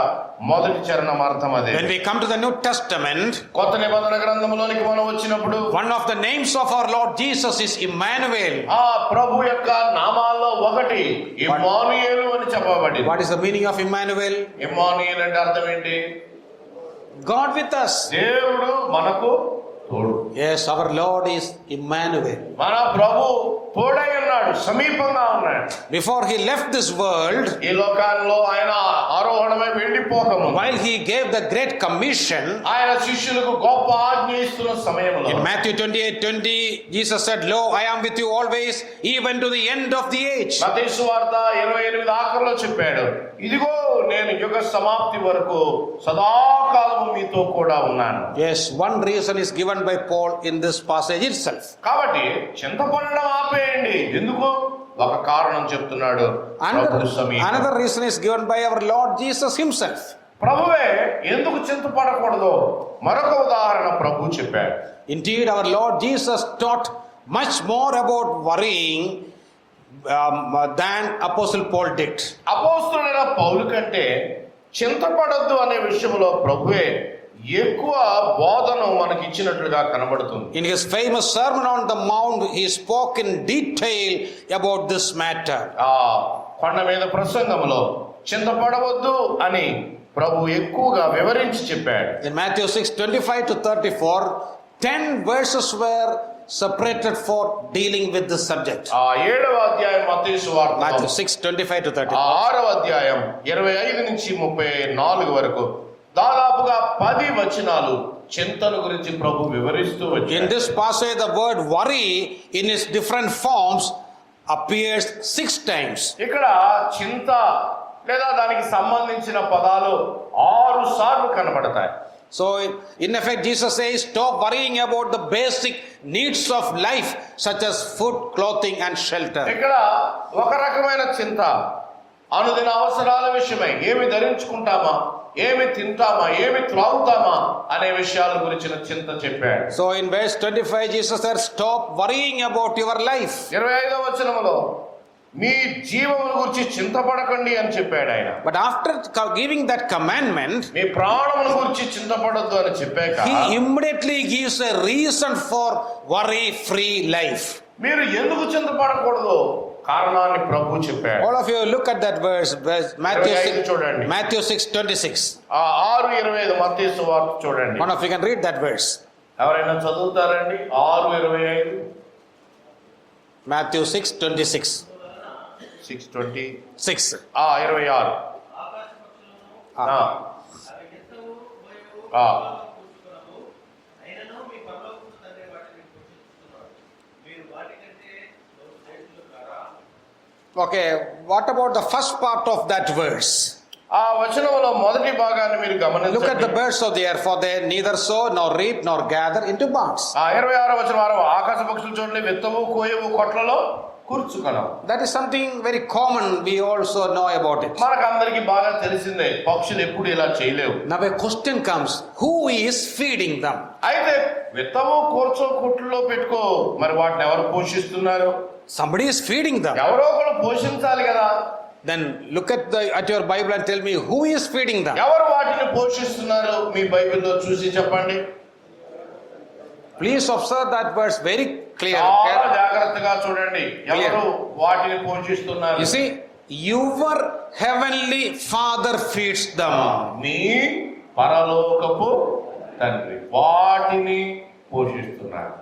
మొదటి చరణం అర్థం అదే. When we come to the New Testament, కొత్త నిబంధన గ్రంథంలోనికి మనం వచ్చినప్పుడు one of the names of our Lord Jesus is Emmanuel. ఆ ప్రభు యొక్క నామాల్లో ఒకటి ఇమ్మానుయేలు అని చెప్పబడింది. What is the meaning of Emmanuel? Immanuel అంటే అర్థం ఏంటి? God with us. దేవుడు మనకు తోడు. Yes, our Lord is Emmanuel. మన ప్రభు తోడై ఉన్నాడు, సమీపంగా ఉన్నాడు. Before he left this world, ఈ లోకాల్లో ఆయన ఆరోహణమై వెళ్ళిపోకముందు, while he gave the great commission, ఆయన శిష్యులకు గొప్ప ఆజ్ఞ ఇస్తున్న సమయంలో in Matthew 28:20, Jesus said, "Lo, I am with you always, even to the end of the age." మత్తయి సువార్త 28 ఆఖరులో చెప్పాడు, ఇదిగో నేను యుగ సమాప్తి వరకు సదాకాలము మీతో కూడా ఉన్నాను. Yes, one reason is given by Paul in this passage itself. కాబట్టి చింతపడడం ఆపేయండి. ఎందుకు? ఒక కారణం చెప్తున్నాడు, ప్రభు సమీపం. Another reason is given by our Lord Jesus himself. ప్రభువే ఎందుకు చింతపడకూడదో మరొక ఉదాహరణ ప్రభు చెప్పాడు. Indeed, our Lord Jesus taught much more about worrying than Apostle Paul did. అపోస్తలుడైన పౌలు కంటే చింతపడొద్దు అనే విషయంలో ప్రభువే ఎక్కువ బోధను మనకి ఇచ్చినట్లుగా కనబడుతుంది. In his famous Sermon on the Mount, he spoke in detail about this matter. ఆ కొండ మీద ప్రసంగంలో చింతపడవద్దు అని ప్రభు ఎక్కువగా వివరించి చెప్పాడు. In Matthew 6:25 to 34, 10 verses were separated for dealing with this subject. ఆ 7వ అధ్యాయం మత్తయి సువార్త, Matthew 6:25 to 34. 6వ అధ్యాయం 25 నుంచి 34 వరకు దాదాపుగా 10 వచనాలు చింతన గురించి ప్రభు వివరిస్తూ In వచ్చాడు. this passage, the word worry in its different forms appears 6 times. ఇక్కడ చింత లేదా దానికి సంబంధించిన పదాలు 6 సార్లు కనబడతాయి. So, in effect, Jesus says, stop worrying about the basic needs of life, such as food, clothing, and shelter. ఇక్కడ ఒక రకమైన చింత అనుదిన అవసరాల విషయమై, ఏమి ధరించుకుంటామా, ఏమి తింటామా, ఏమి త్రాగుతామా అనే విషయాల గురించిన చింత చెప్పాడు. So, in verse 25, Jesus said, stop worrying about your life. 25వ వచనములో మీ జీవముల గురించి చింతపడకండి అని చెప్పాడు ఆయన. But after giving that commandment, మీ ప్రాణముల గురించి చింతపడొద్దు అని చెప్పాక he immediately gives a reason for worry-free life. మీరు ఎందుకు చింతపడకూడదు కారణాన్ని ప్రభు చెప్పాడు. All of you look at that verse Matthew 25 చూడండి. 6:26. ఆ 6:25 మత్తయి సువార్త చూడండి. One of you can read that verse. ఎవరైనా చదువుతారండి? 6:25. Matthew 6:26. 6:26. 6. 26. ఆ. ఆ. Okay, what about the first part of that verse? ఆ వచనంలో మొదటి భాగాన్ని మీరు Look at the గమనించండి. birds of the air, for they neither sow nor reap nor gather into barns. ఆ 26వ వచనం, ఆకాశ పక్షులు చూడండి, విత్తవు కోయవు, కొట్లలో కూర్చుకొనవు. That is something very common, we also know about it. మనకందరికి బాగా తెలిసిందే, పక్షులు ఎప్పుడు ఇలా చేయలేవు. Now a question comes, who is feeding them? అయితే విత్తవు కూర్చో కొట్టులో పెట్టుకో, మరి వాటిని ఎవరు పోషిస్తున్నారు? Somebody is feeding them. ఎవరో ఒకరు పోషించాలి కదా. Then look at your Bible and tell me who is feeding them. ఎవరు వాటిని పోషిస్తున్నారు? మీ బైబిల్లో చూసి చెప్పండి. Please observe that verse very clear. చాలా జాగ్రత్తగా చూడండి, ఎవరు వాటిని పోషిస్తున్నారు. You see, your heavenly Father feeds them. నీ పరలోకపు తండ్రి వాటిని పోషిస్తున్నారు.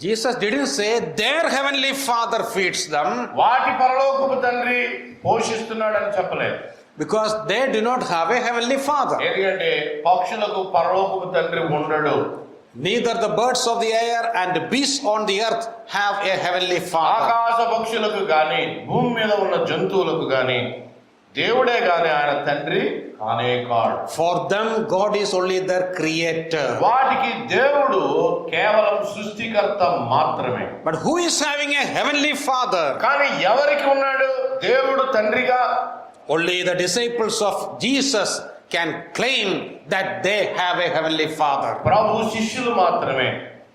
Jesus didn't say their heavenly Father feeds them, వాటి పరలోకపు తండ్రి పోషిస్తున్నాడని చెప్పలేదు. because they do not have a heavenly Father. ఎందుకంటే పక్షులకు పరలోకపు తండ్రి ఉండడు. Neither the birds of the air and the beasts on the earth have a heavenly Father. ఆకాశ పక్షులకు గాని భూమి మీద ఉన్న జంతువులకు గాని దేవుడే గాని ఆయన తండ్రి కానే కాడు. For them, God is only their creator. వాటికి దేవుడు కేవలం సృష్టికర్త మాత్రమే. But who is having a heavenly Father? కానీ ఎవరికి ఉన్నాడు దేవుడు తండ్రిగా? Only the disciples of Jesus can claim that they have a heavenly Father. ప్రభు శిష్యులు మాత్రమే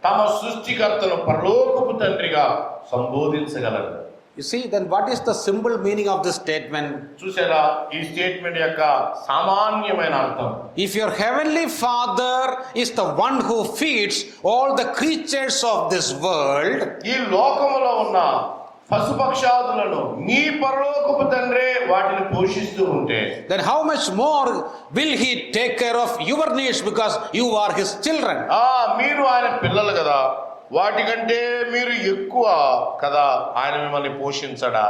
తమ సృష్టికర్తను పరలోకపు తండ్రిగా సంబోధించగలరు. You see, then what is the simple meaning of this statement? చూసారా ఈ స్టేట్మెంట్ యొక్క సామాన్యమైన అర్థం? If your heavenly Father is the one who feeds all the creatures of this world, ఈ లోకములో ఉన్న పశుపక్షాదులను నీ పరలోకపు తండ్రే వాటిని పోషిస్తూ ఉంటే, then how much more will he take care of your needs because you are his children? మీరు ఆయన పిల్లలు కదా, వాటికంటే మీరు ఎక్కువ కదా ఆయన మిమ్మల్ని పోషించడా?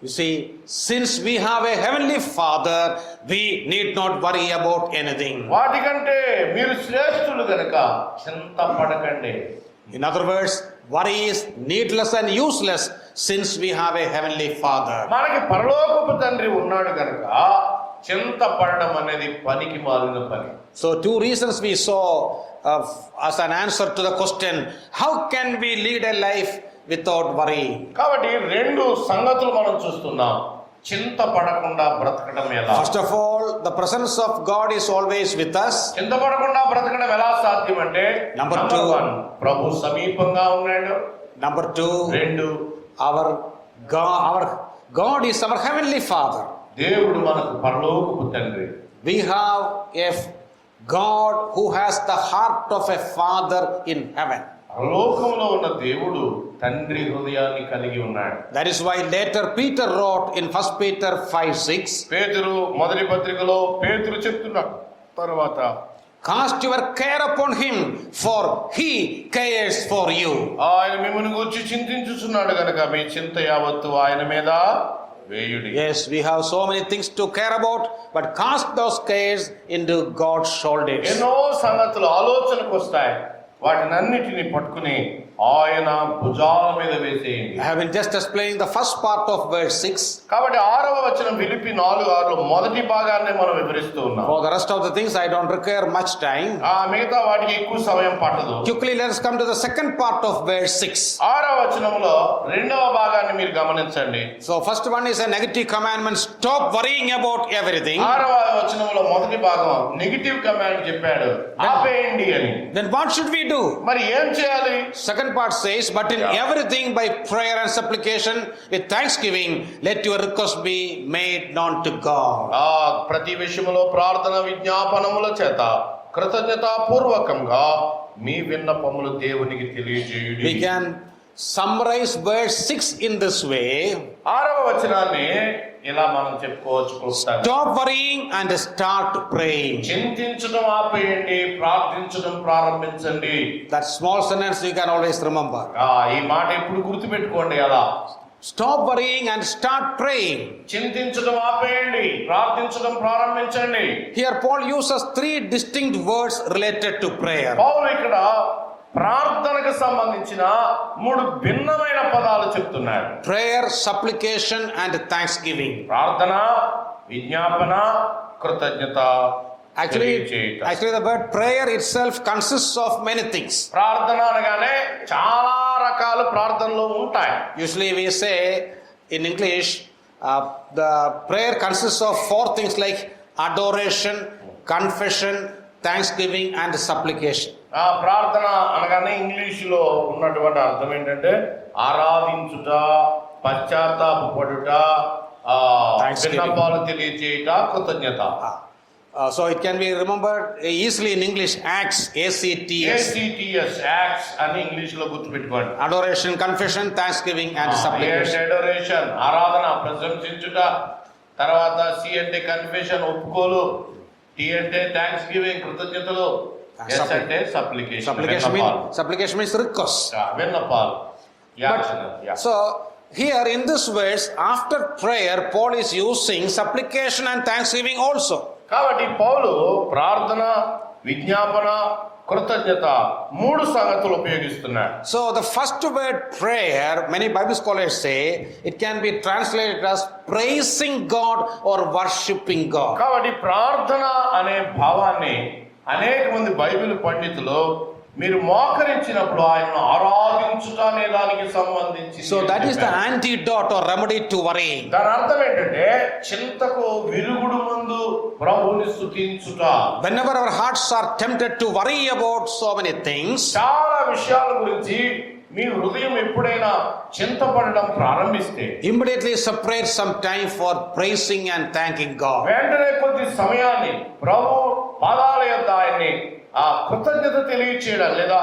You see, since we have a heavenly father, we need not worry about anything. వాటికంటే మీరు శ్రేష్ఠులు గనక చింతపడకండి. In other words, worry is needless and useless since we have a heavenly father. మనకి పరలోకపు తండ్రి ఉన్నాడు గనక చింతపడడం అనేది పనికి మాలిన పని. So two reasons we saw as an answer to the question, how can we lead a life without worry? కాబట్టి రెండు సంగతులు మనం చూస్తున్నాం. చింతపడకుండా బ్రతకడం ఎలా? First of all, the presence of God is always with us. చింతపడకుండా బ్రతకడం ఎలా సాధ్యం అంటే, Number 1, ప్రభు సమీపంగా ఉన్నాడు. Number 2, 2, our God is our heavenly father. దేవుడు మనకు పరలోకపు తండ్రి. We have a God who has the heart of a father in heaven. పరలోకంలో ఉన్న దేవుడు తండ్రి హృదయాన్ని కలిగి ఉన్నాడు. That is why later Peter wrote in 1 Peter 5:6, పేతురు మొదటి పత్రికలో పేతురు చెప్తున్నాడు తర్వాత, cast your care upon him for he cares for you. ఆయన మిమ్మల్ని గురించి చింతించుచున్నాడు గనక మీ చింత యావత్తు ఆయన మీద వేయుడి. Yes, we have so many things to care about, but cast those cares into God's shoulders. ఎన్నో సంగతులు ఆలోచనకు వస్తాయి, వాటినన్నిటిని పట్టుకుని ఆయన భుజాల మీద వేసేయండి. I have been just explaining the first part of verse 6. కాబట్టి 6వ వచనం ఫిలిప్పీ 4:6 మొదటి భాగాన్ని మనం వివరిస్తూ ఉన్నాం. For the rest of the things I don't require much time. మిగతా వాటికి ఎక్కువ సమయం పట్టదు. Quickly let us come to the second part of verse 6. 6వ వచనంలో 2వ భాగాన్ని మీరు గమనించండి. So first one is a negative commandment, stop worrying about everything. 6వ వచనంలో మొదటి భాగం నెగటివ్ కమాండ్ చెప్పాడు, ఆపేయండి అని. Then what should we do? మరి ఏం చేయాలి? Second part says, but in everything by prayer and supplication with thanksgiving let your request be made known to God. ప్రతి విషయములో ప్రార్థన విజ్ఞాపనముల చేత కృతజ్ఞతాపూర్వకంగా మీ విన్నపములు దేవునికి తెలియజేయుడి. We can summarize verse 6 in this way. 6వ వచనాన్ని ఇలా మనం చెప్పుకోవచ్చు. Stop worrying and start praying. చింతించడం ఆపేయండి, ప్రార్థించడం ప్రారంభించండి. That small sentence you can always remember. ఈ మాట ఎప్పుడు గుర్తుపెట్టుకోండి. అలా stop worrying and start praying. చింతించడం ఆపేయండి, ప్రార్థించడం ప్రారంభించండి. Here Paul uses 3 distinct words related to prayer. పౌలు ఇక్కడ ప్రార్థనకు సంబంధించిన 3 భిన్నమైన పదాలు చెప్తున్నాడు. Prayer, supplication and thanksgiving. ప్రార్థన, విజ్ఞాపన, కృతజ్ఞత. Actually the word prayer itself consists of many things. ప్రార్థన అనగానే చాలా రకాల ప్రార్థనలు ఉంటాయి. Usually we say in English the prayer consists of 4 things like adoration, confession, thanksgiving and supplication. ప్రార్థన అనగానే ఇంగ్లీషులో ఉన్నటువంటి అర్థం ఏంటంటే ఆరాధించుట, పశ్చాత్తాపపడుట, విన్నపాలు తెలియజేయుట, కృతజ్ఞత. So it can be remembered easily in English, acts, ACTS, acts అని ఇంగ్లీష్ లో గుర్తుపెట్టుకోండి. adoration, confession, thanksgiving and supplication. adoration ఆరాధన, ప్రశంసించుట, తర్వాత C అంటే కన్ఫెషన్ ఒప్పుకోలు, T అంటే థాంక్స్ గివింగ్ కృతజ్ఞతలు, S అంటే supplication means request. విన్నపాలు. So here in this verse, after prayer Paul is using supplication and thanksgiving also. కాబట్టి పౌలు ప్రార్థన, విజ్ఞాపన, కృతజ్ఞత 3 సంగతులు ఉపయోగిస్తున్నాడు. So the first word prayer, many Bible scholars say it can be translated as praising God or worshiping God. కాబట్టి ప్రార్థన అనే భావాన్ని అనేక మంది బైబిల్ పండితులు మీరు మోకరించినప్పుడు ఆయనను ఆరాధించుట అనే దానికి సంబంధించి. So that is the antidote or remedy to worry. దాని అర్థం ఏంటంటే చింతకు విరుగుడు ముందు ప్రభువుని స్తుతించుట. Whenever our hearts are tempted to worry about so many things, చాలా విషయాల గురించి మీ హృదయం ఎప్పుడైనా చింతపడడం ప్రారంభిస్తే immediately separate some time for praising and thanking God. వెంటనే కొద్ది సమయాన్ని ప్రభు పాదాల యొద్ద ఆయన్ని ఆ కృతజ్ఞత తెలియచేయడం లేదా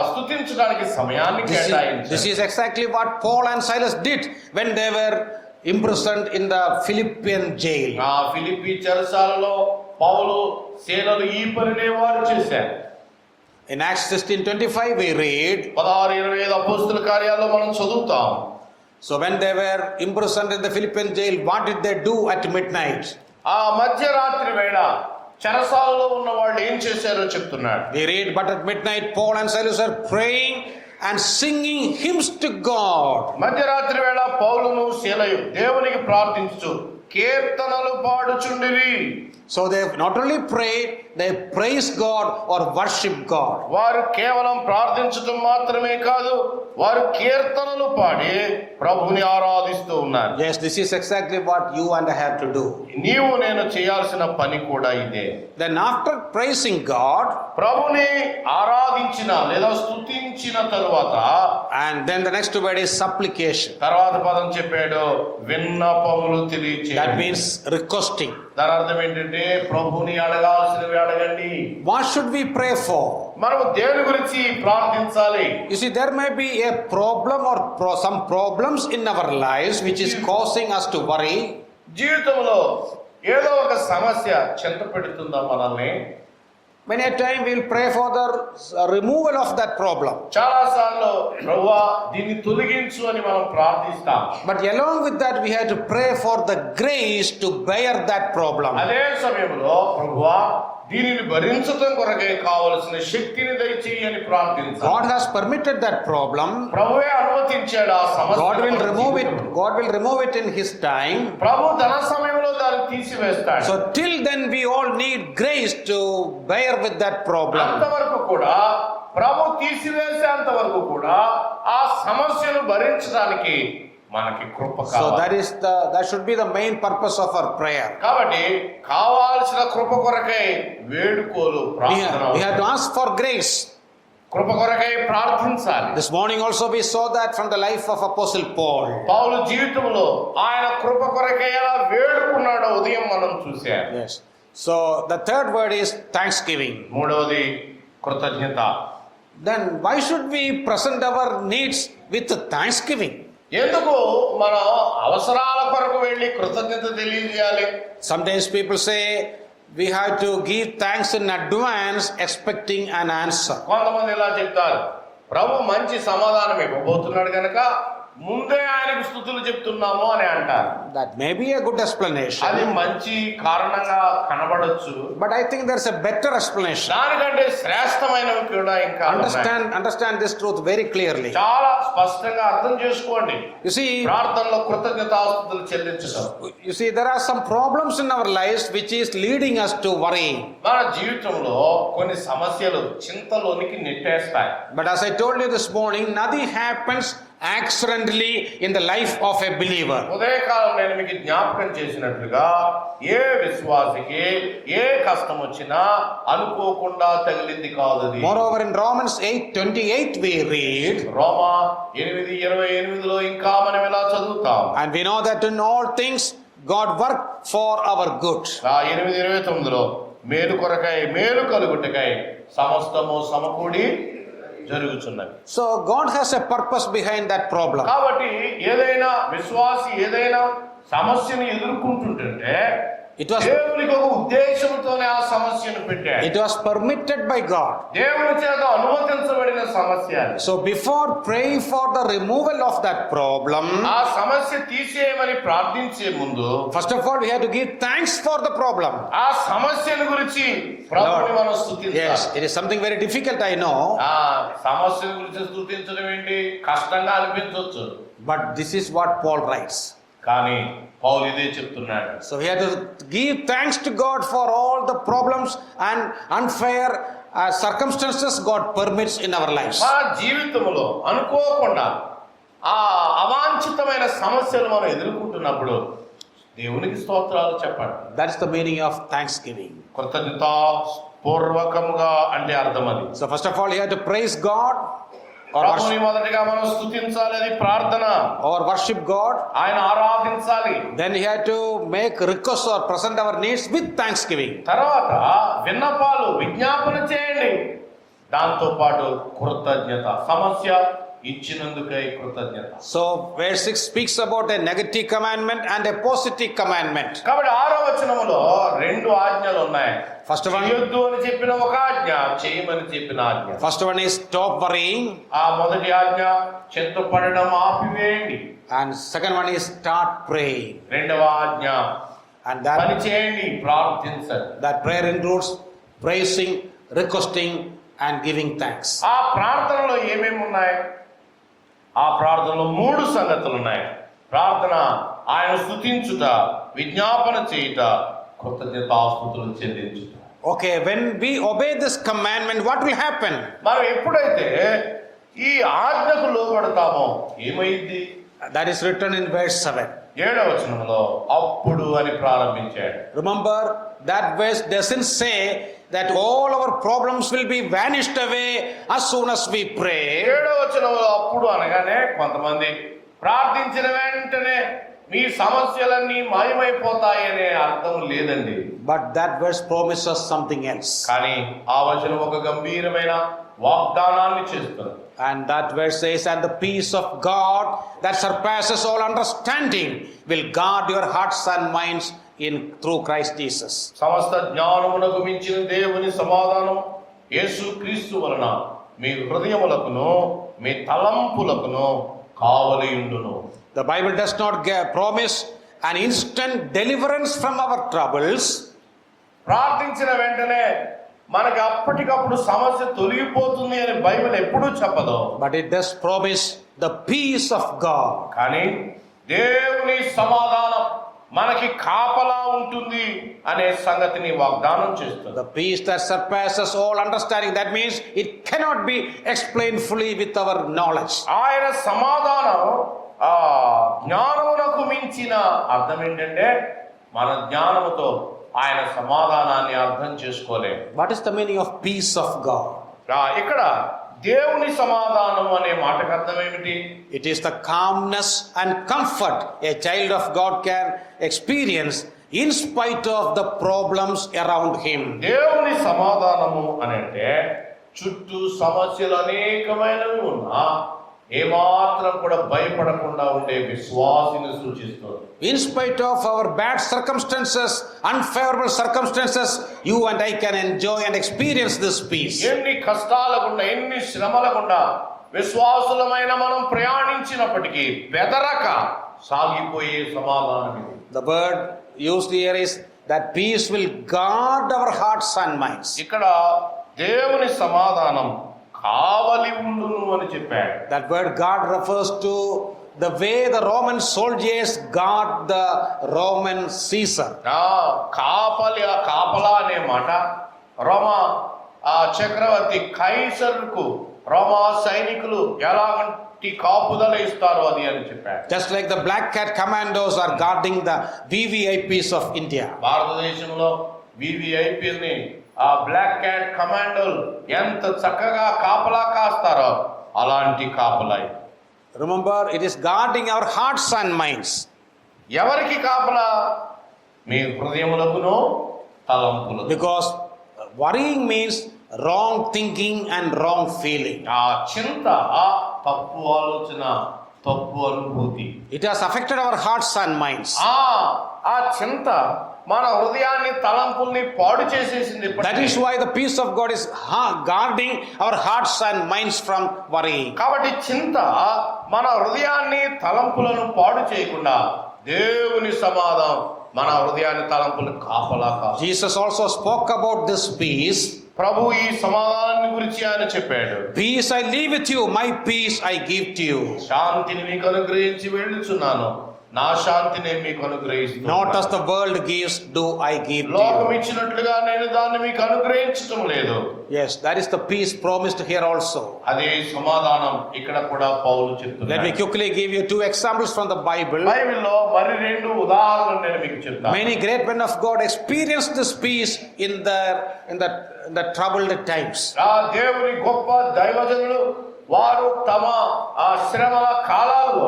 స్తుతించడానికి సమయాన్ని This కేటాయించారు. is exactly what Paul and Silas did when they were imprisoned in the Philippian jail. ఆ ఫిలిప్పీ చెరసాలలో పౌలు సేనలు ఈ పనినే వారు చేశారు. In Acts 16:25 we read, 16-25 అపోస్తల కార్యాల్లో మనం చదువుతాం. so when they were imprisoned in the Philippian jail, what did they do at midnight? ఆ మధ్యరాత్రి వేళ చెరసాలలో ఉన్న వాళ్ళు ఏం చేశారో చెప్తున్నాడు. We read, but at midnight Paul and Silas are praying and singing hymns to God. మధ్యరాత్రి వేళ పౌలును శీలయు దేవునికి ప్రార్థించుచు కీర్తనలు పాడుచుండిరి. So they not only prayed, they praised God or worshiped God. వారు కేవలం ప్రార్థించడం మాత్రమే కాదు, వారు కీర్తనలు పాడి ప్రభువుని ఆరాధిస్తూ ఉన్నారు. Yes, this is exactly what you and I have to do. నీవు నేను చేయాల్సిన పని కూడా ఇదే. Then after praising God, ప్రభుని ఆరాధించిన లేదా స్తుతించిన తరువాత, and then the next word is supplication. తర్వాత పదం చెప్పాడు విన్నపములు తెలియచేయడం. That means requesting. దాని అర్థం ఏంటంటే ప్రభుని అడగాల్సినవి అడగండి. What should we pray for? మనము దేవుని గురించి ప్రార్థించాలి. You see, there may be a problem or some problems in our lives which is causing us to worry. జీవితంలో ఏదో ఒక సమస్య చింత పెడుతుందా మనల్ని? Many a time we will pray for the removal of that problem. చాలా సార్లు ప్రభువా దీన్ని తొలగించు అని మనం ప్రార్థిస్తాం. But along with that we have to pray for the grace to bear that problem. అదే సమయంలో ప్రభువా దీనిని భరించడం కొరకే కావలసిన శక్తిని దయచేయి అని ప్రార్థించాలి. God has permitted that problem. ప్రభువే అనుమతించాడు ఆ సమస్య. God will remove it. God will remove it in His time. ప్రభు తన సమయంలో దాన్ని తీసివేస్తాడు. So till then we all need grace to bear with that problem. అంతవరకు కూడా ప్రభు తీసివేసేంత వరకు కూడా ఆ సమస్యను భరించడానికి మనకి కృప So కావాలి. that should be the main purpose of our prayer. కాబట్టి కావాల్సిన కృప కొరకై వేడుకోలు ప్రార్థన. We have to ask for grace. కృప కొరకై ప్రార్థించాలి. This morning also we saw that from the life of Apostle Paul. పౌలు జీవితంలో ఆయన కృప కొరకై ఎలా వేడుకున్నాడో ఉదయం మనం చూశాం. Yes. So the third word is thanksgiving. మూడవది కృతజ్ఞత. Then why should we present our needs with thanksgiving? ఎందుకు మనం అవసరాల కొరకు వెళ్ళి కృతజ్ఞత తెలియజేయాలి? Sometimes people say we have to give thanks in advance expecting an answer. కొంతమంది ఇలా చెప్తారు, ప్రభు మంచి సమాధానం ఇవ్వబోతున్నాడు కనుక ముందే ఆయనకు స్తుతులు చెప్తున్నాము అని అంటారు. That may be a good explanation. అది మంచి కారణంగా కనబడొచ్చు. But I think there's a better explanation. దానికంటే శ్రేష్టమైనవి కూడా ఇంకా ఉన్నాయి. Understand this truth very clearly. చాలా స్పష్టంగా అర్థం చేసుకోండి. You see, ప్రార్థనలో కృతజ్ఞతాస్తుతులు చెల్లించడం. you see, there are some problems in our lives which is leading us to worrying. మన జీవితంలో కొన్ని సమస్యలు చింతలోనికి నెట్టేస్తాయి. But as I told you this morning, nothing happens accidentally in the life of a believer. ఉదయకాలం నేను మీకు జ్ఞాపకం చేసినట్లుగా ఏ విశ్వాసికి ఏ కష్టం వచ్చినా అనుకోకుండా తగిలింది కాదు. Moreover, in Romans 8:28 we read, రోమా 8:28లో ఇంకా మనం ఇలా చదువుతాం. and we know that in all things God worked for our good. 8:29లో మేలు కొరకై మేలు కలుగుటకై సమస్తము సమకూడి జరుగుతున్నది. So God has a purpose behind that problem. కాబట్టి ఏదైనా విశ్వాసి ఏదైనా సమస్యను ఎదుర్కొంటుంటే దేవునికి ఒక ఉద్దేశంతోనే ఆ సమస్యను పెట్టాడు. It was permitted by God. దేవుని చేత అనుమతించబడిన సమస్య. So before praying for the removal of that problem, ఆ సమస్య తీసేయమని ప్రార్థించే ముందు first of all we have to give thanks for the problem. ఆ సమస్యను గురించి ప్రభువుని మనం స్తుతించాలి. Yes, it is something very difficult, I know. ఆ సమస్య గురించి స్తుతించడం ఏంటి కష్టంగా అనిపించవచ్చు. But this is what Paul writes. కానీ పౌలు ఇదే చెప్తున్నాడు. So we have to give thanks to God for all the problems and unfair circumstances God permits in our lives. మా జీవితంలో అనుకోకుండా ఆ అవాంఛితమైన సమస్యలు మనం ఎదుర్కొంటున్నప్పుడు దేవునికి స్తోత్రాలు చెప్పండి. That is the meaning of thanksgiving. కృతజ్ఞతా పూర్వకముగా అంటే అర్థం అది. So first of all you have to praise God. ప్రభువుని మొదటిగా మనం స్తుతించాలి, అది ప్రార్థన. or worship God, ఆయన ఆరాధించాలి. then he had to make requests or present our needs with thanksgiving. తర్వాత విన్నపాలు విజ్ఞాపన చేయండి, దాంతో పాటు కృతజ్ఞత, సమస్య ఇచ్చినందుకై కృతజ్ఞత. So verse 6 speaks about a negative commandment and a positive commandment. కాబట్టి 6వ వచనములో 2 ఆజ్ఞలు ఉన్నాయి. First one, చేయొద్దు అని చెప్పిన ఒక ఆజ్ఞ, చేయమని చెప్పిన ఆజ్ఞ. first one is stop worrying, ఆ మొదటి ఆజ్ఞ చింతపడడం ఆపివేయండి. and second one is start praying. రెండవ ఆజ్ఞ And పని చేయండి, ప్రార్థించండి. that prayer includes praising, requesting and giving thanks. ఆ ప్రార్థనలో ఏమేమి ఉన్నాయి? ఆ ప్రార్థనలో 3 సంగతులు ఉన్నాయి. ప్రార్థన, ఆయన స్తుతించుట, విజ్ఞాపన చేయుట, కృతజ్ఞతాస్తుతులు చెల్లించుట. Okay, when we obey this commandment, what will happen? మనం ఎప్పుడైతే ఈ ఆజ్ఞకు లోబడతామో ఏమైంది? That is written in verse 7. 7వ వచనంలో అప్పుడు అని ప్రారంభించాడు. Remember, that verse doesn't say that all our problems will be vanished away as soon as we pray. 7వ వచనంలో అప్పుడు అనగానే కొంతమంది ప్రార్థించిన వెంటనే మీ సమస్యలన్నీ మాయమైపోతాయనే అర్థం లేదండి. But that verse promises something else. కానీ ఆ వచనం ఒక గంభీరమైన వాగ్దానాన్ని చేస్తుంది. And that verse says, and the peace of God that surpasses all understanding will guard your hearts and minds through Christ Jesus. సమస్త జ్ఞానమునకు మించిన దేవుని సమాధానం యేసు క్రీస్తు వలన మీ హృదయములకును మీ తలంపులకును కావలియుండును. The Bible does not promise an instant deliverance from our troubles. ప్రార్థించిన వెంటనే మనకి అప్పటికప్పుడు సమస్య తొలగిపోతుంది అని బైబిల్ ఎప్పుడూ చెప్పదు. But it does promise the peace of God. కానీ దేవుని సమాధానం మనకి కాపలా ఉంటుంది అనే సంగతిని వాగ్దానం చేస్తుంది. The peace that surpasses all understanding. That means it cannot be explained fully with our knowledge. ఆయన సమాధానం జ్ఞానమునకు మించిన అర్థం ఏంటంటే మన జ్ఞానముతో ఆయన సమాధానాన్ని అర్థం చేసుకోలేము. What is the meaning of peace of God? ఇక్కడ దేవుని సమాధానం అనే మాటకు అర్థం ఏమిటి? It is the calmness and comfort a child of God can experience in spite of the problems around him. దేవుని సమాధానము అని అంటే చుట్టూ సమస్యలు అనేకమైనవి ఉన్నా ఏమాత్రం కూడా భయపడకుండా ఉండే విశ్వాసిని సూచిస్తుంది. In spite of our bad circumstances, unfavorable circumstances, you and I can enjoy and experience this peace. ఎన్ని కష్టాల గుండా, ఎన్ని శ్రమల గుండా విశ్వాసులమైన మనం ప్రయాణించినప్పటికీ బెదరక సాగిపోయే సమాధానం ఇది. The word used here is that peace will guard our hearts and minds. ఇక్కడ దేవుని సమాధానం కావలి ఉండును అని చెప్పాడు. That word guard refers to the way the Roman soldiers guard the Roman Caesar. కాపలా అనే మాట రోమా చక్రవర్తి కైసరుకు రోమా సైనికులు ఎలాంటి కాపుదల ఇస్తారో అది అని చెప్పాడు. Just like the black cat commandos are guarding the VVIPs of India. భారతదేశంలో VVIPని ఆ బ్లాక్ క్యాట్ కమాండోలు ఎంత చక్కగా కాపలా కాస్తారో అలాంటి కాపలా. Remember, it is guarding our hearts and minds. ఎవరికి కాపలా? మీ హృదయములకును తలంపులకు. Because worrying means wrong thinking and wrong feeling. ఆ చింత తప్పు ఆలోచన, తప్పు అనుభూతి. It has affected our hearts and minds. ఆ చింత మన హృదయాన్ని తలంపుల్ని పాడు చేసేసింది. That is why the peace of God is guarding our hearts and minds from worrying. కాబట్టి చింత మన హృదయాన్ని తలంపులను పాడు చేయకుండా దేవుని సమాధానం మన హృదయాన్ని తలంపులను కాపలా కాదు. Jesus also spoke about this peace. ప్రభు ఈ సమాధానాన్ని గురించి ఆయన చెప్పాడు. Peace I leave with you, my peace I give to you. శాంతిని మీకు అనుగ్రహించి వెళ్ళుచున్నాను, నా శాంతిని మీకు అనుగ్రహిస్తున్నాను. Not as the world gives, do I give to లోకం you. ఇచ్చినట్లుగా నేను దాన్ని మీకు అనుగ్రహించడం లేదు. Yes, that is the peace promised here also. అదే సమాధానం ఇక్కడ కూడా పౌలు Let me చెప్తున్నాడు. quickly give you 2 examples from the Bible. బైబిల్లో మరి 2 ఉదాహరణలు నేను మీకు చెప్తాను. Many great men of God experienced this peace in the troubled times. ఆ దేవుని గొప్ప దైవజనులు వారు తమ ఆ శ్రమల కాలాల్లో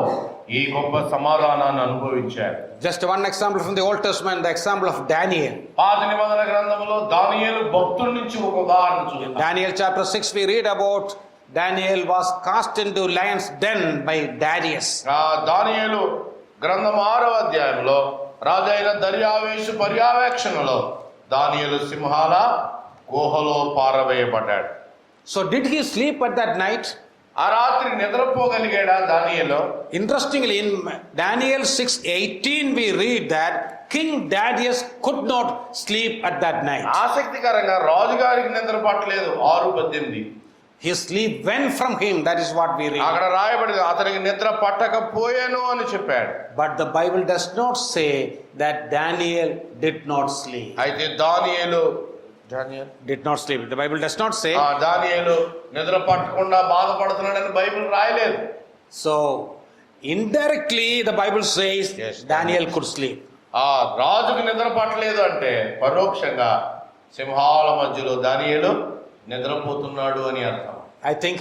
ఈ గొప్ప సమాధానాన్ని అనుభవించారు. Just one example from the Old Testament, the example of Daniel. పాత నిబంధన గ్రంథంలో దానియేలు భక్తుల నుంచి ఒక ఉదాహరణ In చూస్తాం. Daniel chapter 6, we read about Daniel was cast into lion's den by Darius. ఆ దానియేలు గ్రంథం 6వ అధ్యాయంలో రాజైన దర్యావేషు పర్యవేక్షణలో దానియేలు సింహాల గుహలో పారవేయబడ్డాడు. So did he sleep at that night? ఆ రాత్రి నిద్రపోగలిగాడా దానియేలు? Interestingly, in Daniel 6:18, we read that King Darius could not sleep at that night. ఆసక్తికరంగా రాజుగారికి నిద్ర పట్టలేదు. 6:18 His sleep went from him. That is what we read. అక్కడ రాయబడింది అతనికి నిద్ర పట్టకపోయాను అని చెప్పాడు. But the Bible does not say that Daniel did not sleep. అయితే దానియేలు Did not sleep. The Bible does not say. దానియేలు నిద్ర పట్టకుండా బాధపడుతున్నాడని బైబిల్ రాయలేదు. So indirectly the Bible says Yes, Daniel could sleep. ఆ రాజుకు నిద్ర పట్టలేదు అంటే పరోక్షంగా సింహాల మధ్యలో దానియేలు నిద్రపోతున్నాడు అని అర్థం. I think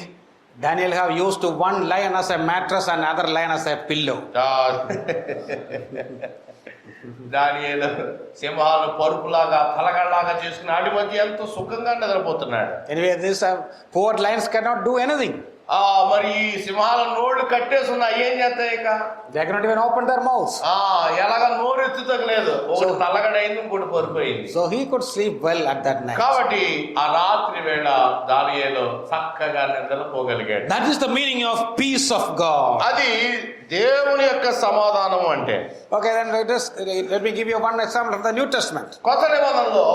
Daniel have used one lion as a mattress and other lion as a pillow. దానియేలు సింహాలను పరుపులాగా తలగడలాగా చేసుకుని ఆడి మధ్య ఎంతో సుఖంగా నిద్రపోతున్నాడు. Anyway, these poor lions cannot do anything. మరి ఈ సింహాల నోళ్లు కట్టేసి ఉన్నాయి, ఏం చేస్తాయి ఇక? They cannot even open their mouths. ఎలాగ నోరు ఎత్తుతగలేదు. ఒకటి తలగడైంది, ఇంకోటి పరుపోయింది. So he could sleep well at that night. కాబట్టి ఆ రాత్రి వేళ దానియేలు చక్కగా నిద్రపోగలిగాడు. That is the meaning of peace of God. అది దేవుని యొక్క సమాధానం అంటే. Okay, then let me give you one example of the New Testament. కొత్త నిబంధనలో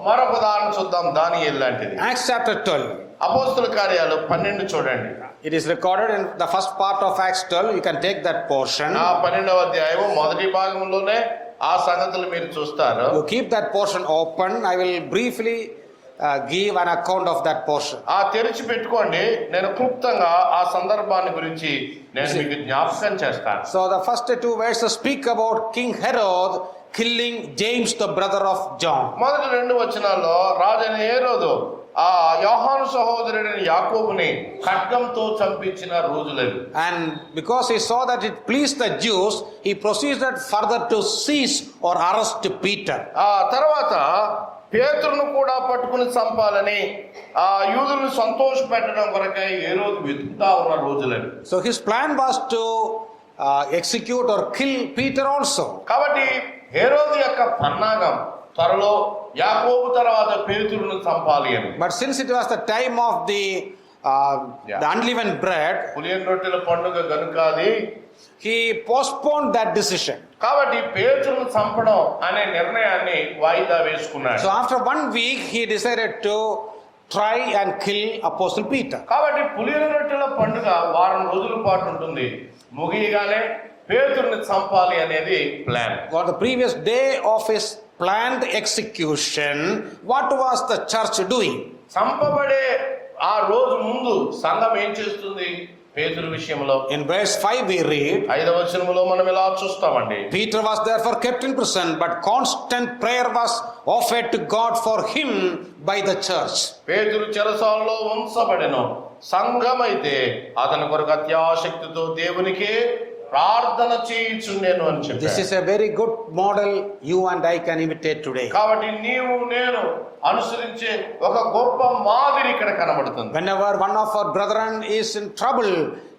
మరొక ఉదాహరణ చూద్దాం దానియేలు లాంటిది. Acts chapter 12. అపోస్తుల కార్యాలు 12 చూడండి. It is recorded in the first part of Acts 12. You can take that portion. 12వ అధ్యాయం మొదటి భాగంలోనే ఆ సంగతులు మీరు చూస్తారు. You keep that portion open. I will briefly give an account of that portion. తెరిచి పెట్టుకోండి. నేను క్లుప్తంగా ఆ సందర్భాన్ని గురించి నేను మీకు జ్ఞాపకం చేస్తాను. So the first two verses speak about King Herod killing James, the brother of John. మొదటి 2 వచనాల్లో రాజైన హేరోదు ఆ యోహాను సహోదరుడైన యాకోబుని ఖడ్గంతో చంపించిన రోజులవి. And because he saw that it pleased the Jews, he proceeded further to seize or arrest Peter. తర్వాత పేతురును కూడా పట్టుకుని చంపాలని ఆ యూదులను సంతోష పెట్టడం కొరకై హేరోదు వెతుకుతా ఉన్న రోజులవి. So his plan was to execute or kill Peter also. కాబట్టి హేరోదు యొక్క పన్నాగం త్వరలో యాకోబు తర్వాత పేతురును చంపాలి అని. But since it was the time of the unleavened bread, పులియని రొట్టెల పండుగ గనుక అది he postponed that decision. కాబట్టి పేతురును చంపడం అనే నిర్ణయాన్ని వాయిదా వేసుకున్నాడు. So after 1 week he decided to try and kill Apostle Peter. కాబట్టి పులియని రొట్టెల పండుగ వారం రోజుల పాటు ఉంటుంది. ముగియగానే పేతురుని చంపాలి అనేది plan. On the previous day of his planned execution, what was the church doing? చంపబడే ఆ రోజు ముందు సంఘం ఏం చేస్తుంది పేతురు విషయంలో? In verse 5 we read, 5వ వచనంలో మనం ఇలా చూస్తామండి. Peter was therefore kept in prison, but constant prayer was offered to God for him by the church. పేతురు చెరసాలలో ఉంచబడెను. సంఘమైతే అతని కొరకు అత్యాశక్తితో దేవునికి ప్రార్థన చేయుచుండెను అని చెప్పాడు. This is a very good model you and I can imitate today. కాబట్టి నీవు నేను అనుసరించే ఒక గొప్ప మాదిరి ఇక్కడ కనబడుతుంది. Whenever one of our brethren is in trouble,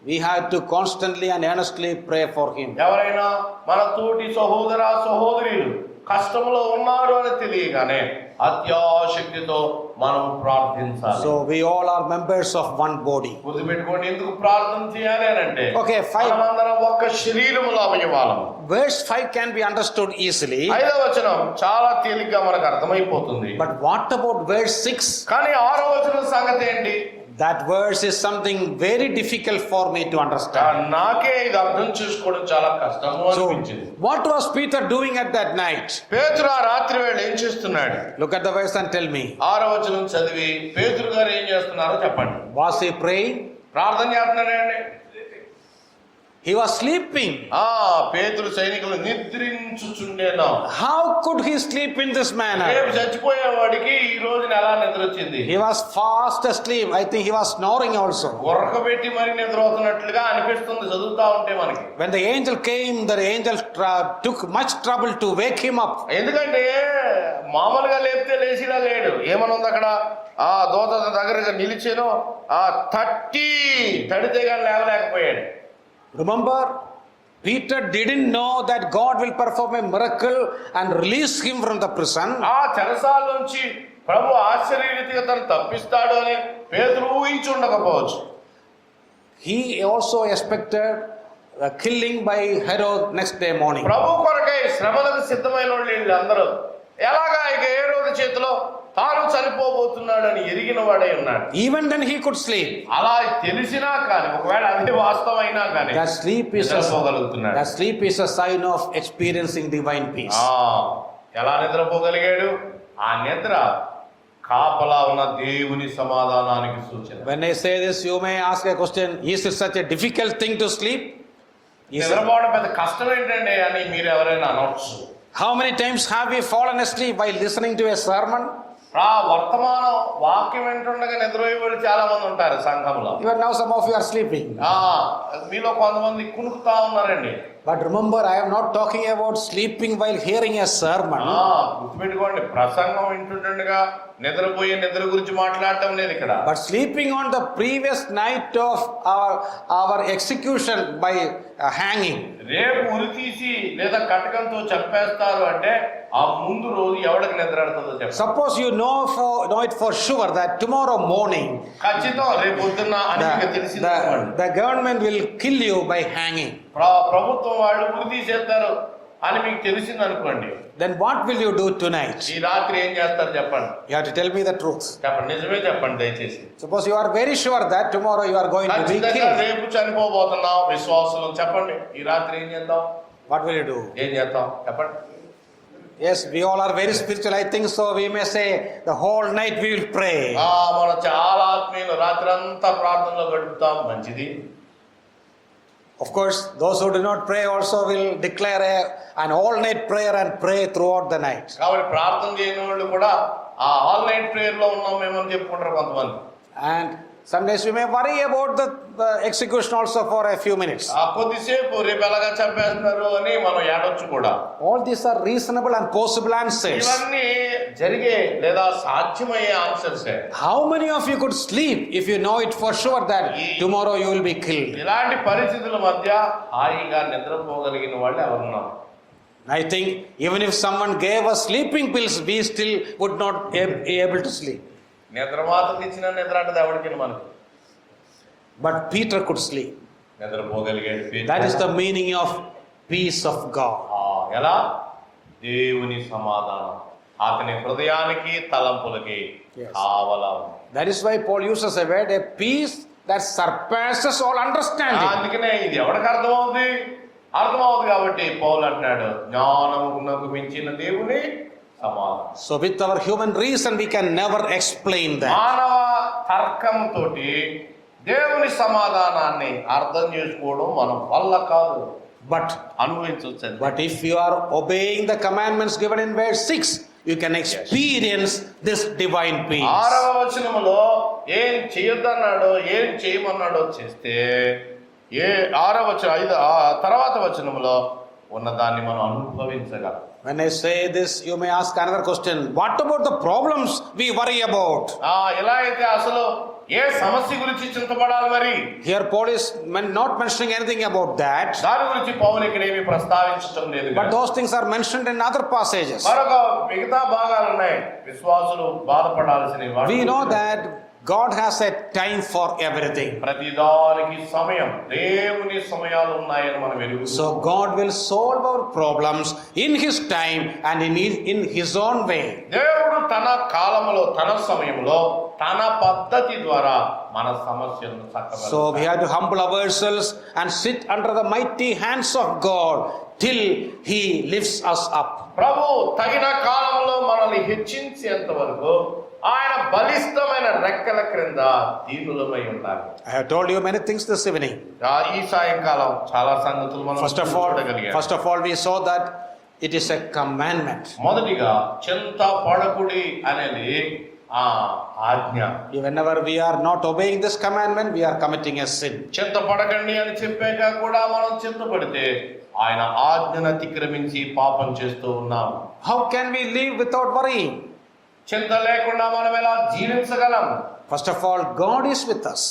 we have to constantly and earnestly pray for him. ఎవరైనా మన తోటి సహోదర సహోదరులు కష్టంలో ఉన్నారు అని తెలియగానే అత్యాశక్తితో మనం ప్రార్థించాలి. So we all are members of one body. గుర్తుపెట్టుకోండి, ఎందుకు ప్రార్థన చేయాలి అని అంటే Okay, 5. మనమందరం ఒక్క శరీరములో అవయవాలం. Verse 5 can be understood easily. 5వ వచనం చాలా తేలిగ్గా మనకు అర్థమైపోతుంది. But what about verse 6? కానీ 6వ వచనం సంగతి ఏంటి? That verse is something very difficult for me to understand. నాకే ఇది అర్థం చేసుకోవడం చాలా కష్టము So, అనిపించింది. what was Peter doing at that night? పేతురు ఆ రాత్రి వేళ ఏం చేస్తున్నాడు? Look at the verse and tell me. 6వ వచనం చదివి పేతురు గారు ఏం చేస్తున్నారో చెప్పండి. Was he praying? ప్రార్థన చేస్తున్నాడండి. He was sleeping. పేతురు సైనికులు నిద్రించుచుండేను. How could he sleep in this manner? రేపు చచ్చిపోయేవాడికి ఈ రోజున ఎలా నిద్ర వచ్చింది? He was fast asleep. I think he was snoring also. ఉరకబెట్టి మరి నిద్ర అవుతున్నట్లుగా అనిపిస్తుంది చదువుతా ఉంటే మనకి. When the angel came, the angel took much trouble to wake him up. ఎందుకంటే మామూలుగా లేపితే లేచిలా లేడు. ఏమనుంది అక్కడ? దూత దగ్గరగా నిలిచాను, తడితే కానీ లేవలేకపోయాడు. Remember, Peter didn't know that God will perform a miracle and release him from the prison. చెరసాల నుంచి ప్రభు ఆశ్చర్యరీతిగా తను తప్పిస్తాడు అని పేతురు ఊహించుండకపోవచ్చు. He also expected the killing by Herod next day morning. ప్రభు కొరకై శ్రమలకు సిద్ధమైన వాళ్ళు అందరూ ఎలాగా ఇక హేరోదు చేతిలో తాను చనిపోబోతున్నాడు అని ఎరిగిన వాడై ఉన్నాడు. Even then he could sleep. అలా తెలిసినా కానీ ఒకవేళ అదే వాస్తవమైనా కానీ that sleep is a sign of experiencing divine peace. ఎలా నిద్రపోగలిగాడు? ఆ నిద్ర కాపలా ఉన్న దేవుని సమాధానానికి సూచన. When I say this, you may ask a question: is it such a difficult thing to sleep? నిద్రపోవడం పెద్ద కష్టం ఏంటండి అని మీరు ఎవరైనా అనవచ్చు. How many times have we fallen asleep while listening to a sermon? వర్తమానం వాక్యం వింటుండగా నిద్రపోయేవాళ్ళు చాలా మంది ఉంటారు సంఘంలో. Even now some of you are sleeping. మీలో కొంతమంది కునుకుతా ఉన్నారండి. But remember, I am not talking about sleeping while hearing a sermon. గుర్తుపెట్టుకోండి, ప్రసంగం వింటుండగా నిద్రపోయే నిద్ర గురించి మాట్లాడటం లేదు ఇక్కడ. But sleeping on the previous night of our execution by hanging. రేపు ఉరి తీసి లేదా కటకంతో చంపేస్తారు అంటే ఆ ముందు రోజు ఎవరికి నిద్ర పడుతుందో చెప్పండి. Suppose you know it for sure that tomorrow morning ఖచ్చితం రేపు పొద్దున్న అని తెలిసింది the government will kill you by hanging. ప్రభుత్వం వాళ్ళు ఉరి తీసేస్తారు అని మీకు తెలిసింది అనుకోండి. Then what will you do tonight? ఈ రాత్రి ఏం చేస్తారు చెప్పండి. You have to tell me the truth. చెప్పండి, నిజమే చెప్పండి దయచేసి. Suppose you are very sure that tomorrow you are going to be killed. రేపు చనిపోబోతున్నాం విశ్వాసులు, చెప్పండి ఈ రాత్రి ఏం చేద్దాం? What will you do? ఏం చేద్దాం చెప్పండి. Yes, we all are very spiritual. I think so. We may say the whole night we will pray. మనం చాలా ఆత్మీయులు, రాత్రి అంతా ప్రార్థనలో గడుపుతాం, మంచిది. Of course, those who do not pray also will declare an all-night prayer and pray throughout the night. కాబట్టి ప్రార్థన చేయని వాళ్ళు కూడా ఆల్ నైట్ ప్రేయర్ లో ఉన్నాం మేమని చెప్పుకుంటారు కొంతమంది. And sometimes we may worry about the execution also for a few minutes. కొద్దిసేపు రేపు ఎలాగా చంపేస్తున్నారు అని మనం ఏడొచ్చు కూడా. All these are reasonable and possible answers. ఇవన్నీ జరిగే లేదా సాధ్యమయ్యే answers. How many of you could sleep if you know it for sure that tomorrow you will be killed? ఇలాంటి పరిస్థితుల మధ్య హాయిగా నిద్రపోగలిగిన వాళ్ళు ఎవరున్నారు? I think even if someone gave us sleeping pills, we still would not be able to sleep. నిద్ర మాత్రం ఇచ్చిన నిద్ర అంటే ఎవరికి మనకు. But Peter could sleep. నిద్రపోగలిగాడు. That is the meaning of peace of God. ఎలా? దేవుని సమాధానం అతని హృదయానికి తలంపులకి కావలా. That is why Paul uses a word, a peace that surpasses all understanding. అందుకనే ఇది ఎవరికి అర్థమవుతుంది కాబట్టి పౌలు అంటున్నాడు, జ్ఞానమునకు మించిన దేవుని సమాధానం. So with our human reason we can never explain that. మానవ తర్కంతోటి దేవుని సమాధానాన్ని అర్థం చేసుకోవడం మన వల్ల కాదు. But అనుభవించవచ్చు. But if you are obeying the commandments given in verse 6, you can experience this divine peace. 6వ వచనములో ఏం చేయొద్దన్నాడో ఏం చేయమన్నాడో చేస్తే 6వ వచనం తర్వాత వచనములో ఉన్నదాన్ని మనం అనుభవించగలం. When I say this, you may ask another question. What about the problems we worry about? ఎలా అయితే అసలు ఏ సమస్య గురించి చింతపడాలి మరి? Here Paul is not mentioning anything about that. దాని గురించి పౌలు ఇక్కడ ఏమీ ప్రస్తావించడం లేదు. But those things are mentioned in other passages. మరొక మిగతా భాగాలు ఉన్నాయి విశ్వాసులు బాధపడాల్సినవి. We know that God has a time for everything. ప్రతిదానికి సమయం, దేవుని సమయాలు ఉన్నాయని మనం ఎరుగుతాం. So God will solve our problems in His time and in His own way. దేవుడు తన కాలములో, తన సమయంలో, తన పద్ధతి ద్వారా మన సమస్యలను చక్కబెడతాడు. So we have to humble ourselves and sit under the mighty hands of God till He lifts us up. ప్రభు తగిన కాలంలో మనల్ని హెచ్చించేంత వరకు ఆయన బలిష్టమైన రెక్కల క్రింద దీనులమై ఉండాలి. I have told you many things this evening. ఈ సాయంకాలం చాలా సంగతులు మనం చూడగలిగాం. First of all, we saw that it is a commandment. మొదటిగా చింత పడకుడి అనేది ఆజ్ఞ. Whenever we are not obeying this commandment, we are committing a sin. చింత పడకండి అని చెప్పాక కూడా మనం చింతపడితే ఆయన ఆజ్ఞను అతిక్రమించి పాపం చేస్తూ ఉన్నాం. How can we live without worrying? చింత లేకుండా మనం ఎలా జీవించగలం? First of all, God is with us.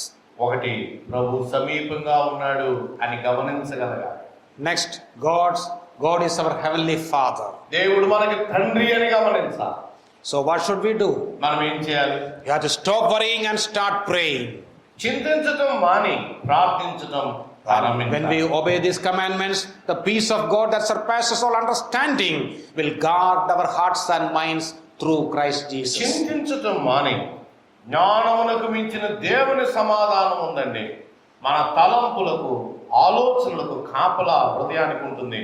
ఒకటి, ప్రభు సమీపంగా ఉన్నాడు అని గమనించగలగాలి. Next, God is our heavenly Father. దేవుడు మనకి తండ్రి అని గమనించాలి. So what should we do? మనం ఏం చేయాలి? You have to stop worrying and start praying. చింతించడం మాని ప్రార్థించడం ప్రారంభించాలి. When we obey these commandments, the peace of God that surpasses all understanding will guard our hearts and minds through Christ Jesus. చింతించడం మాని జ్ఞానమునకు మించిన దేవుని సమాధానం ఉందండి. మన తలంపులకు ఆలోచనలకు కాపలా హృదయానికి ఉంటుంది.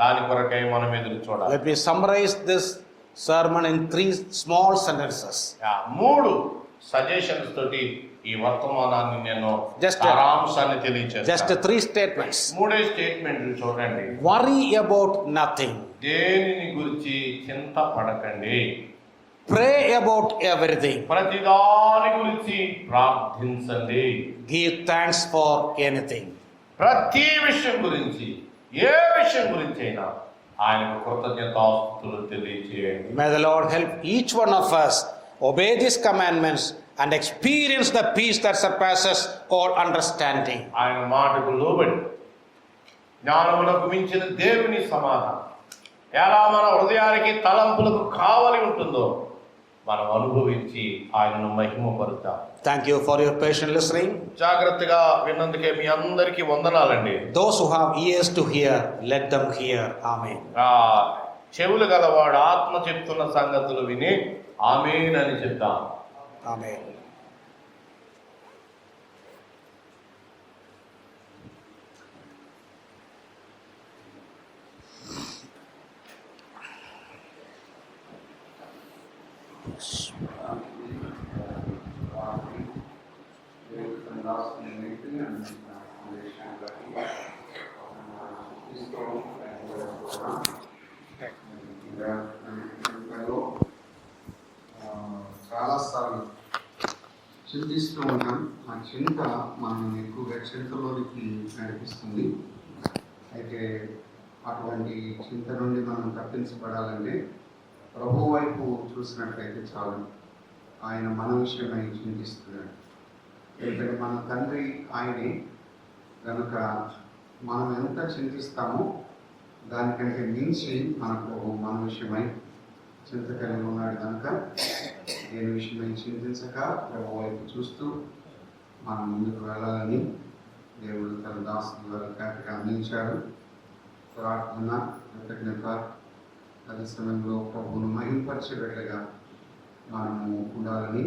దాని కొరకై మనం ఎదురు చూడాలి. Let me summarize this sermon in 3 small sentences. 3 suggestions తోటి ఈ వర్తమానాన్ని నేను సారాంశాన్ని తెలియజేస్తాను. Just 3 statements. 3 స్టేట్మెంట్లు చూడండి. Worry about nothing. దేనిని గురించి చింత పడకండి. Pray about everything. ప్రతిదాని గురించి ప్రార్థించండి. Give thanks for anything. ప్రతి విషయం గురించి, ఏ విషయం గురించి అయినా ఆయనకు కృతజ్ఞతాస్తుతులు తెలియజేయండి. May the Lord help each one of us obey these commandments and experience the peace that surpasses all understanding. ఆయన మాటకు లోబడి జ్ఞానమునకు మించిన దేవుని సమాధానం ఎలా మన హృదయానికి తలంపులకు కావలి ఉంటుందో మనం అనుభవించి ఆయనను మహిమపరుద్దాం. Thank you for your patient listening. జాగ్రత్తగా విన్నందుకే మీ అందరికీ వందనాలండి. Those who have ears to hear, let them hear. Amen. చెవులు గలవాడు ఆత్మ చెప్తున్న సంగతులు విని ఆమేన్ అని చెప్తాం. Amen. చాలాసార్లు చింతిస్తూ ఉంటాం. ఆ చింత మనం ఎక్కువగా చింతలోనికి నడిపిస్తుంది. అయితే అటువంటి చింత నుండి మనం తప్పించబడాలంటే ప్రభు వైపు చూసినట్లయితే చాలు. ఆయన మన విషయమై చింతిస్తున్నాడు. ఎందుకంటే మన తండ్రి ఆయనే కనుక మనం ఎంత చింతిస్తామో దానికంటే మించి మనకు మన విషయమై చింత కలిగి ఉన్నాడు. కనుక దేని విషయమై చింతించక ప్రభు వైపు చూస్తూ మనం ముందుకు వెళ్ళాలని దేవుడు తన దాసుల ద్వారా కాటిగా అందించాడు. ప్రార్థన, కృతజ్ఞత, అదే సమయంలో ప్రభువును మహింపరిచేటట్లుగా మనము ఉండాలని,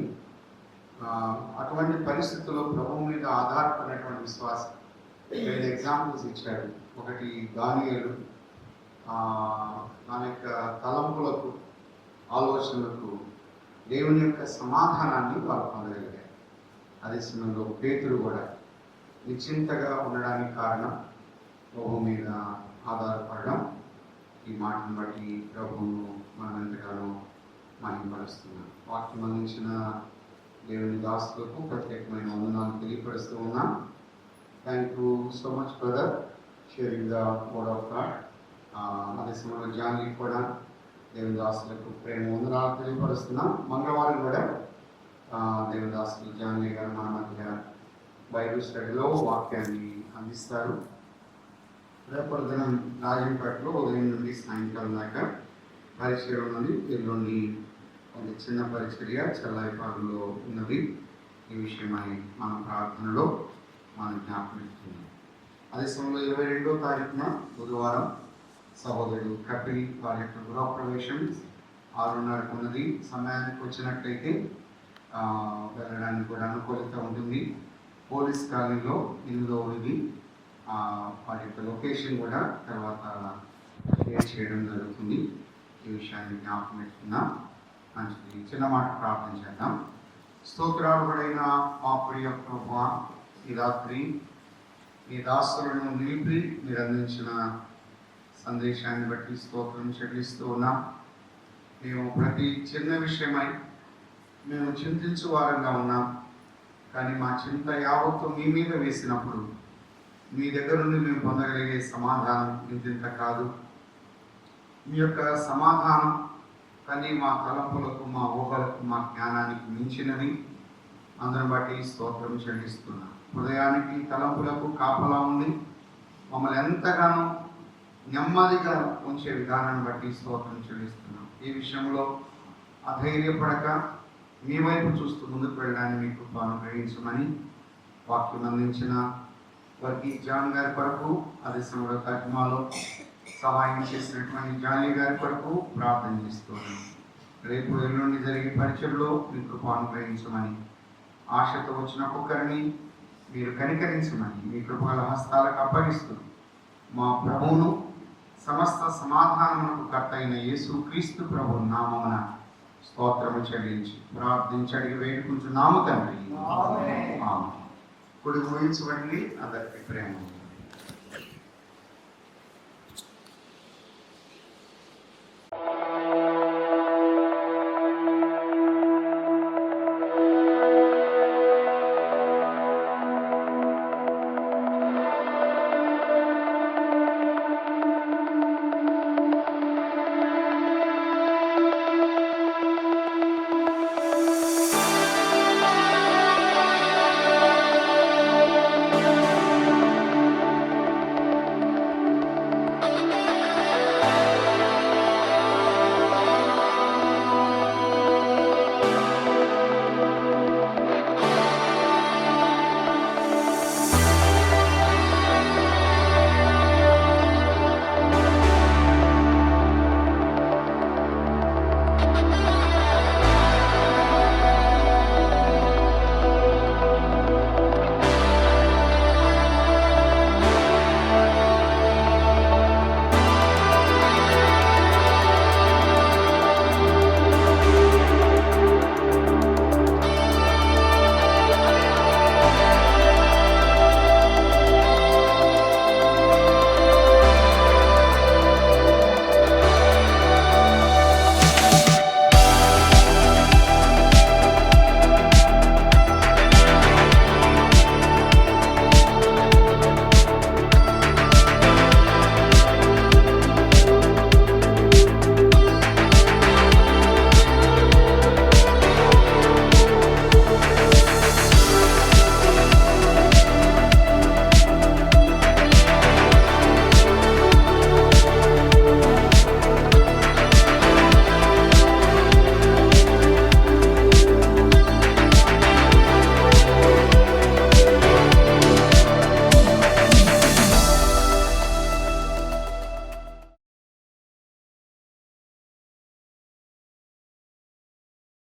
అటువంటి పరిస్థితుల్లో ప్రభువు మీద ఆధారపడినటువంటి విశ్వాసం 2 ఎగ్జాంపుల్స్ ఇచ్చాడు. ఒకటి దానియేలు మన యొక్క తలంపులకు, ఆలోచనలకు దేవుని యొక్క సమాధానాన్ని వారు పొందగలిగారు. అదే సమయంలో పేతురు కూడా నిశ్చింతగా ఉండడానికి కారణం ప్రభువు మీద ఆధారపడడం. ఈ మాటను బట్టి ప్రభువును మనం ఎంతగానో మహిమపరుస్తున్నాం. వాక్యం అందించిన దేవుని దాసులకు ప్రత్యేకమైన వందనాలు తెలియపరుస్తూ ఉన్నాం. Thank you so much brother sharing the word of God. అదే సమయంలో జాన్లీ కూడా దేవుని దాసులకు ప్రేమ వందనాలు తెలియపరుస్తున్నాం. మంగళవారం కూడా దేవుని దాసులు జాన్లీ గారు మన మధ్య బైబిల్ స్టడీలో వాక్యాన్ని అందిస్తారు. రేపటి దినం రాజంపేటలో ఉదయం నుండి సాయంకాలం దాకా పరిచర్య ఉన్నది. ఎల్లుండి ఒక చిన్న పరిచర్య చెల్లాయిపాడులో ఉన్నది. ఈ విషయమై మన ప్రార్థనలో మనం జ్ఞాపకం. అదే సమయంలో 22వ తారీఖున బుధవారం సహోదరుడు కపిల్ వారి యొక్క గృహప్రవేశం 6:30 ఉన్నది. సమయానికి వచ్చినట్లయితే వెళ్ళడానికి కూడా అనుకూలత ఉంటుంది. పోలీస్ కాలనీలో 8వ వీధి వారి యొక్క లొకేషన్ కూడా తర్వాత షేర్ చేయడం జరుగుతుంది. ఈ విషయాన్ని జ్ఞాపకం పెట్టుకున్నాం. మంచిది. చిన్న మాట ప్రార్థన చేద్దాం. స్తోత్రాలుడైన మా ప్రియ ప్రభువా, ఈ రాత్రి మీ దాసులను నిలిపి మీరు అందించిన సందేశాన్ని బట్టి స్తోత్రం చెల్లిస్తూ ఉన్నాం. మేము ప్రతి చిన్న విషయమై మేము చింతించు వారంగా ఉన్నాం. కానీ మా చింత యావత్తు మీ మీద వేసినప్పుడు మీ దగ్గర నుండి మేము పొందగలిగే సమాధానం ఇంతింత కాదు. మీ యొక్క సమాధానం కానీ మా తలంపులకు, మా ఊహలకు, మా జ్ఞానానికి మించినవి. అందరం బట్టి స్తోత్రం చెల్లిస్తున్నాం. హృదయానికి తలంపులకు కాపలా ఉండి మమ్మల్ని ఎంతగానో నెమ్మదిగా ఉంచే విధానాన్ని బట్టి స్తోత్రం చెల్లిస్తున్నాం. ఈ విషయంలో అధైర్యపడక మీ వైపు చూస్తూ ముందుకు వెళ్ళడానికి మీ కృప అనుగ్రహించమని వాక్యం అందించిన వర్గీ జాన్ గారి కొరకు, అదే సమయంలో తజ్మాలో సహాయం చేసినటువంటి జానీ గారి కొరకు ప్రార్థన చేస్తున్నాం. రేపు ఎల్లుండి జరిగే పరీక్షల్లో మీ కృప అనుగ్రహించమని, ఆశతో వచ్చిన ఒక్కొక్కరిని మీరు కనికరించమని మీ కృపగల హస్తాలకు అప్పగిస్తూ మా ప్రభువును సమస్త సమాధానమునకు కర్త అయిన యేసు క్రీస్తు ప్రభు నామమున స్తోత్రము చెల్లించి ప్రార్థించి అడిగి వేడుకుంటున్నాము తండ్రి. ఆమేన్. కుడి ఊహించబడింది. అందరికీ ప్రేమ.